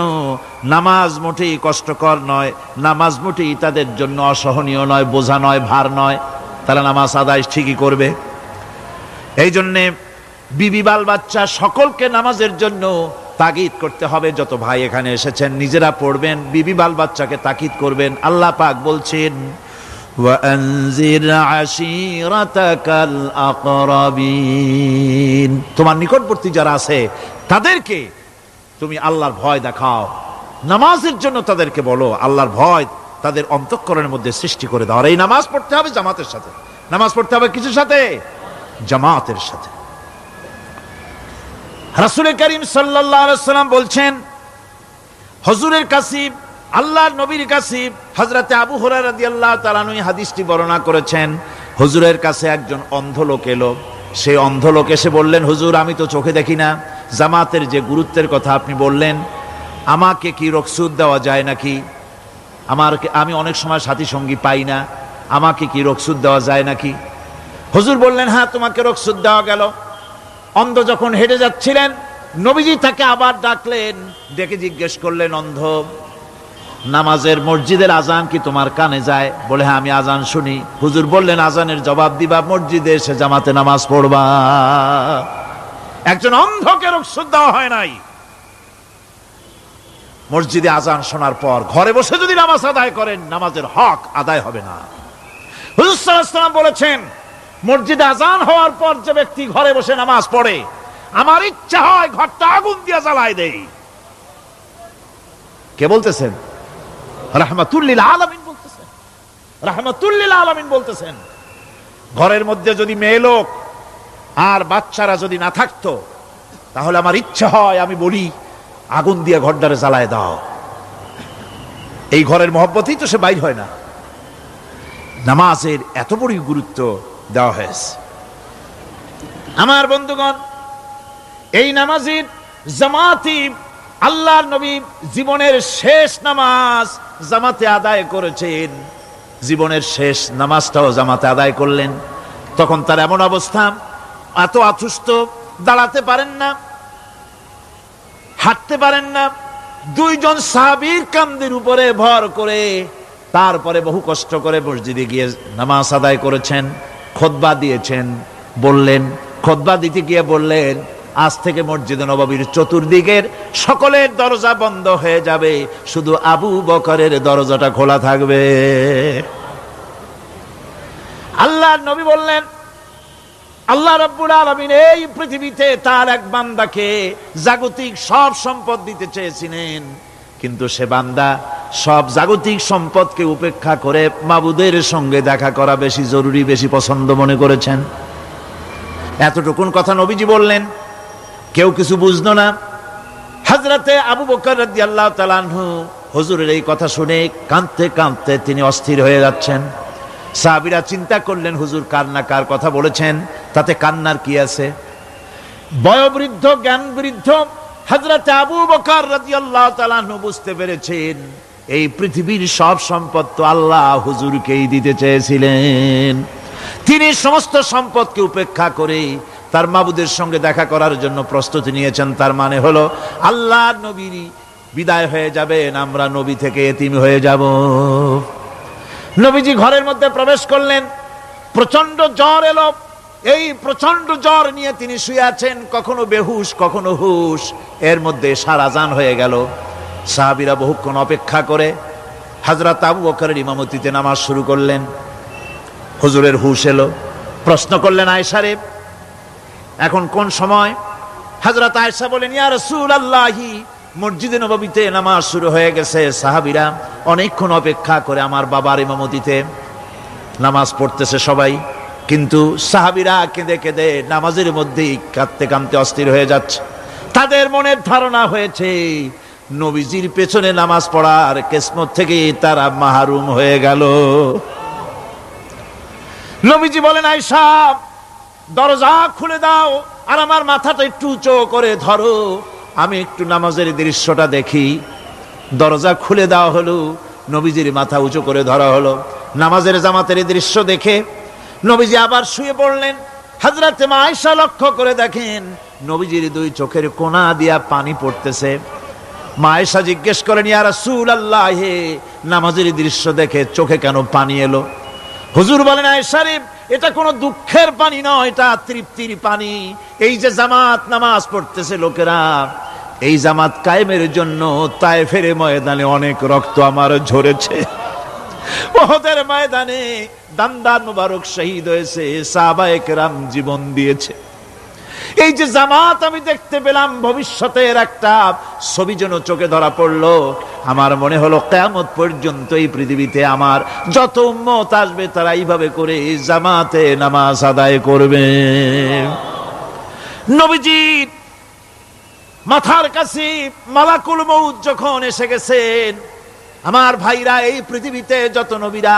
নামাজ মোটেই কষ্টকর নয়, নামাজ মোটেই তাদের জন্য অসহনীয় নয়, বোঝা নয়, ভার নয়। তারা নামাজ আদায় ঠিকই করবে। এই জন্যে বিবি বাল বাচ্চা সকলকে নামাজের জন্য তাগিদ করতে হবে। যত ভাই এখানে এসেছেন নিজেরা পড়বেন, বিবি বাল বাচ্চাকে তাকিদ করবেন। আল্লাহ পাক বলছেন ওয়ানজির আশীরাতাকাল আকরাবিন, তোমার নিকটবর্তী যারা আছে তাদেরকে তুমি আল্লাহর ভয় দেখাও। নামাজের জন্য তাদেরকে বলো, আল্লাহর ভয় তাদের অন্তঃকরণের মধ্যে সৃষ্টি করে দাও। আর এই নামাজ পড়তে হবে জামাতের সাথে। নামাজ পড়তে হবে কিছুর সাথে? জামাতের সাথে। রাসূল করিম সাল্লাল্লাহু আলাইহি ওয়াসাল্লাম বলছেন, হুজুরের কাছে, আল্লাহর নবীর কাছে, হযরতে আবু হুরায়রা রাদিয়াল্লাহু তাআলা আনহু হাদিসটি বর্ণনা করেছেন। হুজুরের কাছে একজন অন্ধ লোক এলো। সেই অন্ধ লোক এসে বললেন, হুজুর আমি তো চোখে দেখি না, জামাতের যে গুরুত্বের কথা আপনি বললেন, আমাকে কি রুখসত দেওয়া যায় নাকি? আমি অনেক সময় সাথী সঙ্গী পাই না, আমাকে কি রুখসত দেওয়া যায় নাকি? হুজুর বললেন, হ্যাঁ তোমাকে রুখসত দেওয়া গেল। অন্ধ যখন হেঁটে যাচ্ছিলেন, নবীজি তাকে আবার ডাকলেন, ডেকে জিজ্ঞেস করলেন, অন্ধ, নামাজের মসজিদের আজান কি তোমার কানে যায়? বলে হ্যাঁ আমি আজান শুনি। হুজুর বললেন, আজানের জবাব দিবা, মসজিদে এসে জামাতে নামাজ পড়বা। একজন অন্ধকে রুখসত দেওয়া হয় নাই। মসজিদে আজান শোনার পর ঘরে বসে যদি নামাজ আদায় করেন, নামাজের হক আদায় হবে না। হুজুর সাল্লাল্লাহু আলাইহি ওয়াসাল্লাম বলেছেন, মসজিদে আজান হওয়ার পর যে ব্যক্তি ঘরে বসে নামাজ পড়ে, আমার ইচ্ছা হয় ঘরটা আগুন দিয়ে জ্বালায় দেই। কে বলতেছেন? রাহমাতুল লিল আলামিন বলতেছেন। রাহমাতুল লিল আলামিন বলতেছেন, ঘরের মধ্যে যদি মেয়ে লোক আর বাচ্চারা যদি না থাকতো, তাহলে আমার ইচ্ছা হয় আমি বলি আগুন দিয়ে ঘরটারে জ্বালায় দাও। এই ঘরের মহব্বতেই তো সে বাইর হয় না। নামাজের এত বড় গুরুত্ব দেওয়া হয়েছে। আমার বন্ধুগণ, এই নামাজের জামাতি আল্লাহর নবী জীবনের শেষ নামাজ জামাতে আদায় করেছেন। জীবনের শেষ নামাজটাও জামাতে আদায় করলেন। তখন তার এমন অবস্থা, এত অসুস্থ, দাঁড়াতে পারেন না, হাঁটতে পারেন না। দুইজন সাহাবীর কাঁধের উপরে ভর করে তারপরে বহু কষ্ট করে মসজিদে গিয়ে নামাজ আদায় করেছেন। খুতবা দিয়েছেন। বললেন, খুতবা দিতে গিয়ে বললেন, আজ থেকে মসজিদে নববীর চতুর্দিকের সকলের দরজা বন্ধ হয়ে যাবে, শুধু আবু বকরের দরজাটা খোলা থাকবে। আল্লাহর নবী বললেন, আল্লাহ রাব্বুল আলামিন এই পৃথিবীতে তার এক বান্দাকে জাগতিক সব সম্পদ দিতে চেয়েছিলেন, কিন্তু সে বান্দা সব জাগতিক সম্পদকে উপেক্ষা করে মাবুদের সঙ্গে দেখা করা বেশি জরুরি, বেশি পছন্দ মনে করেছেন। এতটুকুন কথা নবীজি বললেন, কেউ কিছু বুঝলো না। হযরতে আবু বকর রাদিয়াল্লাহু তাআলা আনহু হুজুরের এই কথা শুনে কাঁদতে কাঁদতে তিনি অস্থির হয়ে যাচ্ছেন। সাহাবীরা চিন্তা করলেন, হুজুর কার না কার কথা বলেছেন, তাতে কান্নার কি আছে? বয়োবৃদ্ধ জ্ঞান বৃদ্ধ হযরত আবু বকর রাদিয়াল্লাহু তাআলা আনহু বুঝতে পেরেছেন এই পৃথিবীর সব সম্পদ তো আল্লাহ হুজুরকেই দিতে চেয়েছিলেন। তিনি সমস্ত সম্পদকে উপেক্ষা করে তার মাবুদের সঙ্গে দেখা করার জন্য প্রস্তুতি নিয়েছেন। তার মানে হলো আল্লাহর নবীর বিদায় হয়ে যাবেন, আমরা নবী থেকে এতিম হয়ে যাব। নবীজি ঘরের মধ্যে প্রবেশ করলেন, প্রচন্ড জ্বর এলো। এই প্রচন্ড জ্বর নিয়ে তিনি শুয়ে আছেন, কখনো বেহুশ কখনো হুশ। এর মধ্যে সারা আজান হয়ে গেল। সাহাবীরা বহুক্ষণ অপেক্ষা করে হযরত আবু বকরের ইমামতিতে নামাজ শুরু করলেন। হুজুরের হুশ এলো, প্রশ্ন করলেন, আয়েশা রে এখন কোন সময়? হযরত আয়েশা বলেন, ইয়া রাসূলুল্লাহি, মসজিদে নববীতে নামাজ শুরু হয়ে গেছে। সাহাবীরা অনেকক্ষণ অপেক্ষা করে আমার বাবার ইমামতিতে নামাজ পড়তেছে সবাই, কিন্তু সাহাবীরা কেঁদে কেঁদে নামাজের মধ্যেই কাঁদতে কাঁদতে অস্থির হয়ে যাচ্ছে। তাদের মনের ধারণা হয়েছে নবীজির পেছনে নামাজ পড়ার কিসমত থেকে তারা মাহরুম হয়ে গেল। নবীজি বলেন, আয়েশা দরজা খুলে দাও আর আমার মাথাটা একটু উঁচু করে ধরো, আমি একটু নামাজের দৃশ্যটা দেখি। দরজা খুলে দেওয়া হলো, নবীজির মাথা উঁচু করে ধরা হলো। নামাজের জামাতের দৃশ্য দেখে নবীজি আবার শুয়ে পড়লেন। হযরত মা আয়েশা লক্ষ্য করে দেখেন নবীজির দুই চোখের কোনা দিয়া পানি পড়তেছে। মা আয়েশা জিজ্ঞেস করেন, ইয়া রাসূলুল্লাহ, হে নামাজের দৃশ্য দেখে চোখে কেন পানি এলো? হুজুর বলেন, আয়েশা রে এটা কোনো দুঃখের পানি নয়, এটা তৃপ্তির পানি। এই যে জামাত নামাজ পড়তেছে লোকেরা, এই জামাত কায়েমের জন্য তায়েফের ময়দানে অনেক রক্ত আমার ঝরেছে। উহুদের ময়দানে দান্দান মুবারক শহীদ হয়েছে, সাহাবায়ে কেরাম জীবন দিয়েছে। এই যে জামাত আমি দেখতে পেলাম, ভবিষ্যতের একটা ছবি যেন চোখে ধরা পড়লো। আমার মনে হলো কিয়ামত পর্যন্ত এই পৃথিবীতে আমার যত উম্মত আসবে তারা এইভাবে করে জামাতে নামাজ আদায় করবে। নবীজির মাথার কাছে মালাকুল মউত যখন এসে গেছেন, আমার ভাইরা, এই পৃথিবীতে যত নবীরা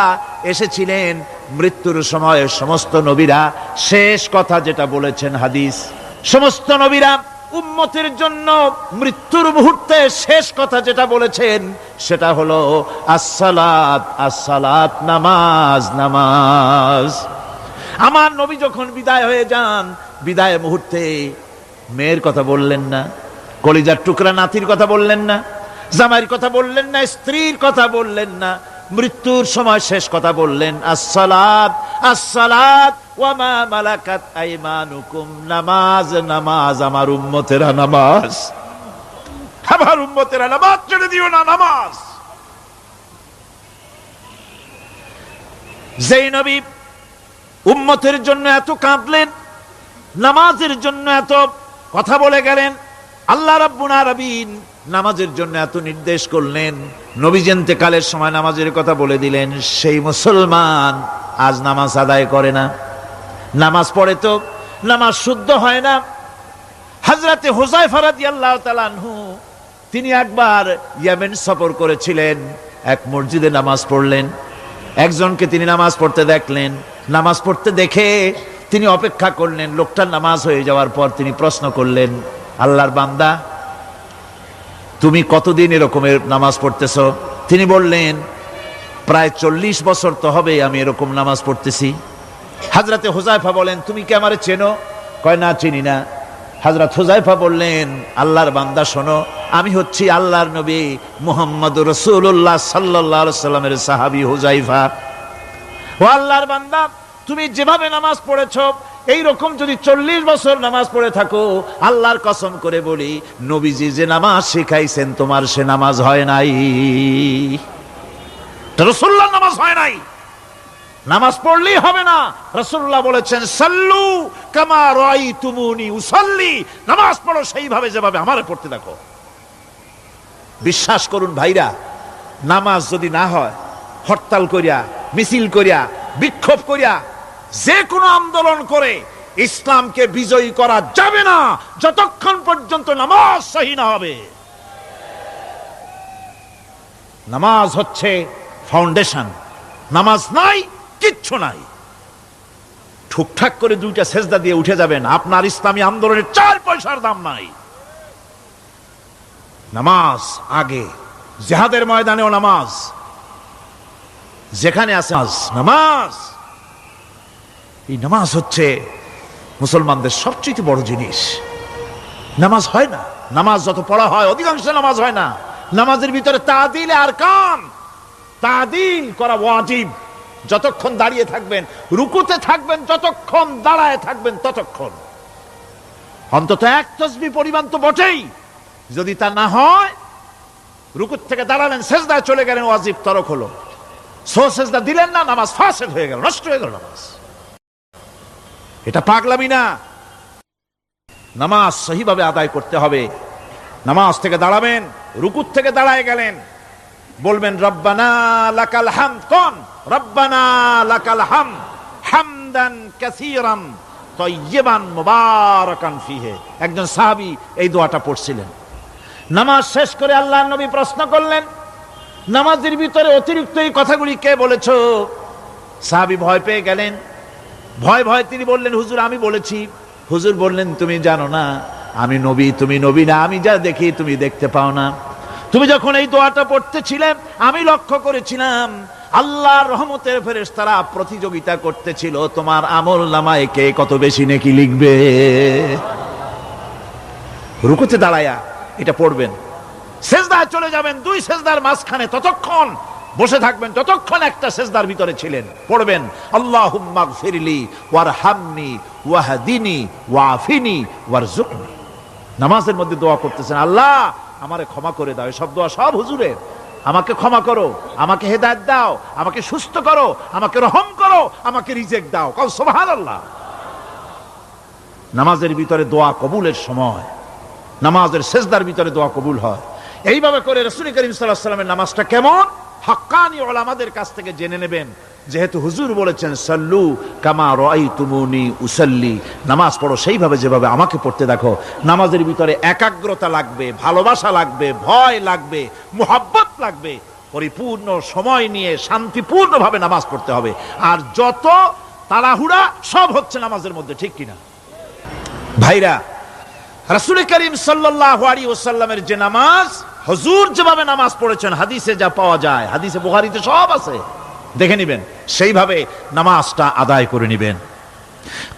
এসেছিলেন মৃত্যুর সময় সমস্ত নবীরা শেষ কথা যেটা বলেছেন, হাদিস, সমস্ত নবীরা উম্মতের জন্য মৃত্যুর মুহূর্তে শেষ কথা যেটা বলেছেন সেটা হলো আসসালাত, আসসালাত, নামাজ, নামাজ। আমার নবী যখন বিদায় হয়ে যান, বিদায় মুহূর্তে মেয়ের কথা বললেন না, কলিজার টুকরা নাতির কথা বললেন না, জামাইয়ের কথা বললেন না, স্ত্রীর কথা বললেন না। মৃত্যুর সময় শেষ কথা বললেন আসসালাত, আসসালাত ওয়া মা মালাকাত আইমানুকুম, নামাজ, নামাজ, আমার উম্মতেরা নামাজ, আমার উম্মতেরা নামাজ ছেড়ে দিও না, নামাজ। যেই নবী উম্মতের জন্য এত কাঁদলেন, নামাজের জন্য এত কথা বলে গেলেন, আল্লাহ রাব্বুল আলামিন নামাজের জন্য এত নির্দেশ করলেন, নবীজি ইন্তেকালের সময় নামাজের কথা বলে দিলেন, সেই মুসলমান আজ নামাজ আদায় করে না, নামাজ পড়ে তো নামাজ শুদ্ধ হয় না। হযরতে হুযায়ফা রাদিয়াল্লাহু তাআলা আনহু তিনি একবার ইয়েমেন সফর করেছিলেন, এক মসজিদে নামাজ পড়লেন। একজনকে তিনি নামাজ পড়তে দেখলেন, নামাজ পড়তে দেখে তিনি অপেক্ষা করলেন। লোকটার নামাজ হয়ে যাওয়ার পর তিনি প্রশ্ন করলেন, আল্লাহর বান্দা, তুমি কতদিন এরকমের নামাজ পড়তেছ? তিনি বললেন, প্রায় 40 বছর তো হবে আমি এরকম নামাজ পড়তেছি। হযরতে হুযায়ফা বলেন, তুমি কি আমারে চেনো? কয়, না, চিনি না। হযরত হুযায়ফা বললেন, আল্লাহর বান্দা শোনো, আমি হচ্ছি আল্লাহর নবী মুহাম্মদুর রাসূলুল্লাহ সাল্লাল্লাহু আলাইহি ওয়াসাল্লামের সাহাবী হুযায়ফা। ও আল্লাহর বান্দা, তুমি যেভাবে নামাজ পড়েছো এই রকম যদি 40 বছর নামাজ পড়ে থাকো, আল্লাহর কসম করে বলি নবীজি যে নামাজ শিখাইছেন তোমার সে নামাজ হয় নাই, রাসূলুল্লাহর নামাজ হয় নাই। নামাজ পড়লেই হবে না, রাসূলুল্লাহ বলেছেন সাল্লু কামা রাআইতুমুনি উসাল্লি, নামাজ পড়ো সেইভাবে যেভাবে আমারে পড়তে দেখো। বিশ্বাস করুন ভাইরা, নামাজ যদি না হয়, হরতাল করিয়া, মিছিল করিয়া, বিক্ষোভ করিয়া, যে কোনো আন্দোলন করে ইসলামকে বিজয়ী করা যাবে না যতক্ষণ পর্যন্ত নামাজ সহি না হবে। নামাজ হচ্ছে ফাউন্ডেশন, নামাজ নাই কিচ্ছু নাই। ঠুকঠাক করে দুইটা সেজদা দিয়ে উঠে যাবেন, আপনার ইসলামী আন্দোলনের 4 পয়সার দাম নাই। নামাজ আগে, জিহাদের ময়দানেও নামাজ, যেখানে আছে নামাজ। এই নামাজ হচ্ছে মুসলমানদের সবচেয়ে বড় জিনিস। নামাজ হয় না, নামাজ যত পড়া হয় অধিকাংশ নামাজ হয় না। নামাজের ভিতরে তাদিল আর কাম, তাদিল করা ওয়াজিব। যতক্ষণ দাঁড়িয়ে থাকবেন, রুকুতে থাকবেন, যতক্ষণ দাঁড়ায় থাকবেন ততক্ষণ অন্তত এক তাসবিহ পরিমাণ তো বটেই। যদি তা না হয়, রুকুত থেকে দাঁড়ালেন, সেজদায় চলে গেলেন, ওয়াজিব তরক হলো। সেজদা দিলেন না, নামাজ ফাসেদ হয়ে গেল, নষ্ট হয়ে গেল নামাজ। এটা পাগলামি না। নামাজ সহিভাবে আদায় করতে হবে। নামাজ থেকে দাঁড়াবেন, রুকুত থেকে দাঁড়ায় গেলেন, বলবেন রব্বানা লাকাল হামদ। কোন রব্বানা লাকাল হামদ হামদান কাসীরান তাইয়্যিবান মুবারাকান ফিহি। একজন সাহাবী এই দোয়াটা পড়ছিলেন। নামাজ শেষ করে আল্লাহর নবী প্রশ্ন করলেন, নামাজের ভিতরে অতিরিক্ত এই কথাগুলি কে বলেছো? সাহাবী ভয় পেয়ে গেলেন। ভয় তিনি বললেন, হুজুর আমি বলেছি। হুজুর বললেন, তুমি জানো না আমি নবী, তুমি নবী না। আমি যা দেখি তুমি দেখতে পাও না। তুমি যখন এই দোয়াটা পড়তেছিলে, আমি লক্ষ্য করেছিলাম আল্লাহর রহমতের ফেরেশতারা প্রতিযোগিতা করতেছিল তোমার আমল নামায় কে কত বেশি নেকি লিখবে। রুকুতে দাঁড়ায়া এটা পড়বেন, সেজদায় চলে যাবেন, 2 সেজদার মাঝখানে ততক্ষণ বসে থাকবেন যতক্ষণ একটা সেজদার ভিতরে ছিলেন। পড়বেন আল্লাহুম্মা গফিরলি ওয়ারহামনি ওয়াহদিনি ওয়াফিনি ওয়ারজুকনি। নামাজের মধ্যে দোয়া করতেছেন, আল্লাহ আমারে ক্ষমা করে দাও। এসব দোয়া সব হুজুরের। আমাকে ক্ষমা করো, আমাকে হেদায়েত দাও, আমাকে সুস্থ করো, আমাকে রহম করো, আমাকে রিজিক দাও। কও সুবহানাল্লাহ। নামাজের ভিতরে দোয়া কবুলের সময়, নামাজের সেজদার ভিতরে দোয়া কবুল হয়। এইভাবে করে রাসূল করিম সাল্লাল্লাহু আলাইহি ওয়াসাল্লামের নামাজটা কেমন হাক্কানি উলামাদের কাছ থেকে জেনে নেবেন। যেহেতু হুজুর বলেছেন সাল্লু কামা রাআইতুমুনি উসাল্লি, নামাজ পড়ো সেইভাবে যেভাবে আমাকে পড়তে দেখো। নামাজের ভিতরে একাগ্রতা লাগবে, ভালোবাসা লাগবে, ভয় লাগবে, মুহাব্বত লাগবে। পরিপূর্ণ সময় নিয়ে শান্তিপূর্ণভাবে নামাজ পড়তে হবে। আর যত তাড়াহুড়া সব হচ্ছে নামাজের মধ্যে, ঠিক কিনা ভাইরা? রাসূল করিম সাল্লাল্লাহু আলাইহি ওয়াসাল্লামের যে নামাজ, হুজুর যেভাবে নামাজ পড়েছেন, হাদিসে যা পাওয়া যায়, হাদিসে বুখারীতে সব আছে, দেখে নেবেন, সেইভাবে নামাজটা আদায় করে নেবেন।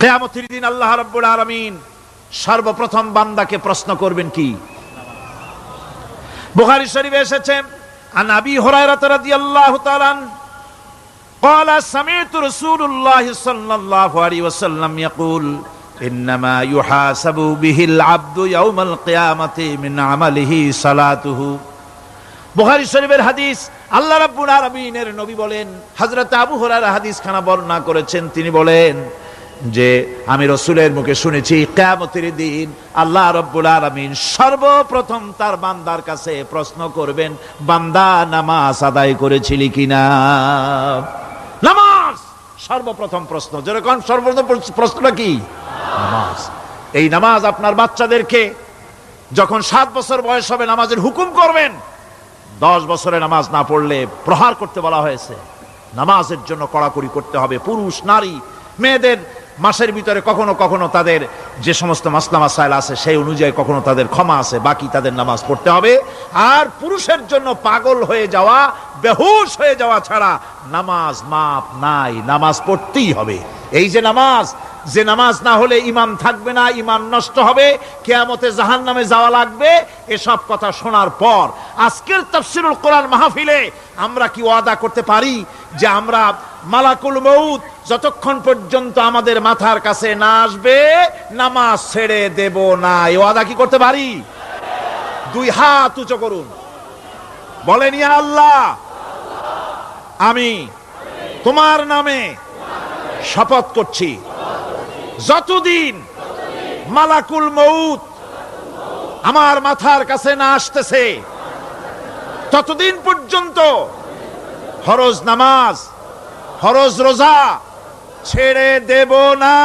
কিয়ামতের দিন আল্লাহ রাব্বুল আলামিন সর্বপ্রথম বান্দাকে প্রশ্ন করবেন কি? বুখারী শরীফে এসেছে, আন আবি হুরায়রা রাদিয়াল্লাহু তাআলা قال سمعت رسول الله صلى الله عليه وسلم يقول إنما يحاسب به العبد يوم القيامة من عمله صلاته। বুখারী শরীফের হাদিস। আল্লাহ রাব্বুল আলামিনের নবী বলেন, হযরত আবু হুরায়রা হাদিস খানা বর্ণনা করেছেন, তিনি বলেন যে আমি রাসূলের মুখে শুনেছি কিয়ামতের দিন আল্লাহ রাব্বুল আলামিন সর্বপ্রথম তার বান্দার কাছে প্রশ্ন করবেন, বান্দা নামাজ আদায় করেছিলি কিনা? নামাজ সর্বপ্রথম প্রশ্ন। যেরকম সর্বপ্রথম প্রশ্নটা কি? নামাজ। এই নামাজ আপনার বাচ্চাদেরকে যখন 7 বছর বয়স হবে নামাজের হুকুম করবেন। 10 বছরে নামাজ না পড়লে প্রহার করতে বলা হয়েছে। নামাজের জন্য কড়াকড়ি করতে হবে। পুরুষ নারী মেয়েদের মাসের ভিতরে কখনো কখনো তাদের যে সমস্ত মাসলা মাসাইল আছে সেই অনুযায়ী কখনো তাদের ক্ষমা আছে, বাকি তাদের নামাজ পড়তে হবে। আর পুরুষের জন্য পাগল হয়ে যাওয়া, বেহুশ হয়ে যাওয়া ছাড়া নামাজ মাপ নাই, নামাজ পড়তেই হবে। এই যে নামাজ, যে নামাজ না হলে ঈমান থাকবে না, ঈমান নষ্ট হবে, কিয়ামতে জাহান্নামে যাওয়া লাগবে, এসব কথা শোনার পর আজকের তাফসীরুল কোরআন মাহফিলে আমরা কি ওয়াদা করতে পারি যে আমরা মালাকুল মউত যতক্ষণ পর্যন্ত আমাদের মাথার কাছে না আসবে নামাজ ছেড়ে দেব না? এই ওয়াদা কি করতে পারি? 2 হাত উঁচু করুন, বলেন ইয়া আল্লাহ, আমি তোমার নামে শপথ করছি, যতদিন মালাকুল মউত আমার মাথার কাছে না আসতেছে ততদিন পর্যন্ত ফরজ নামাজ, ফরজ রোজা ছেড়ে দেব না।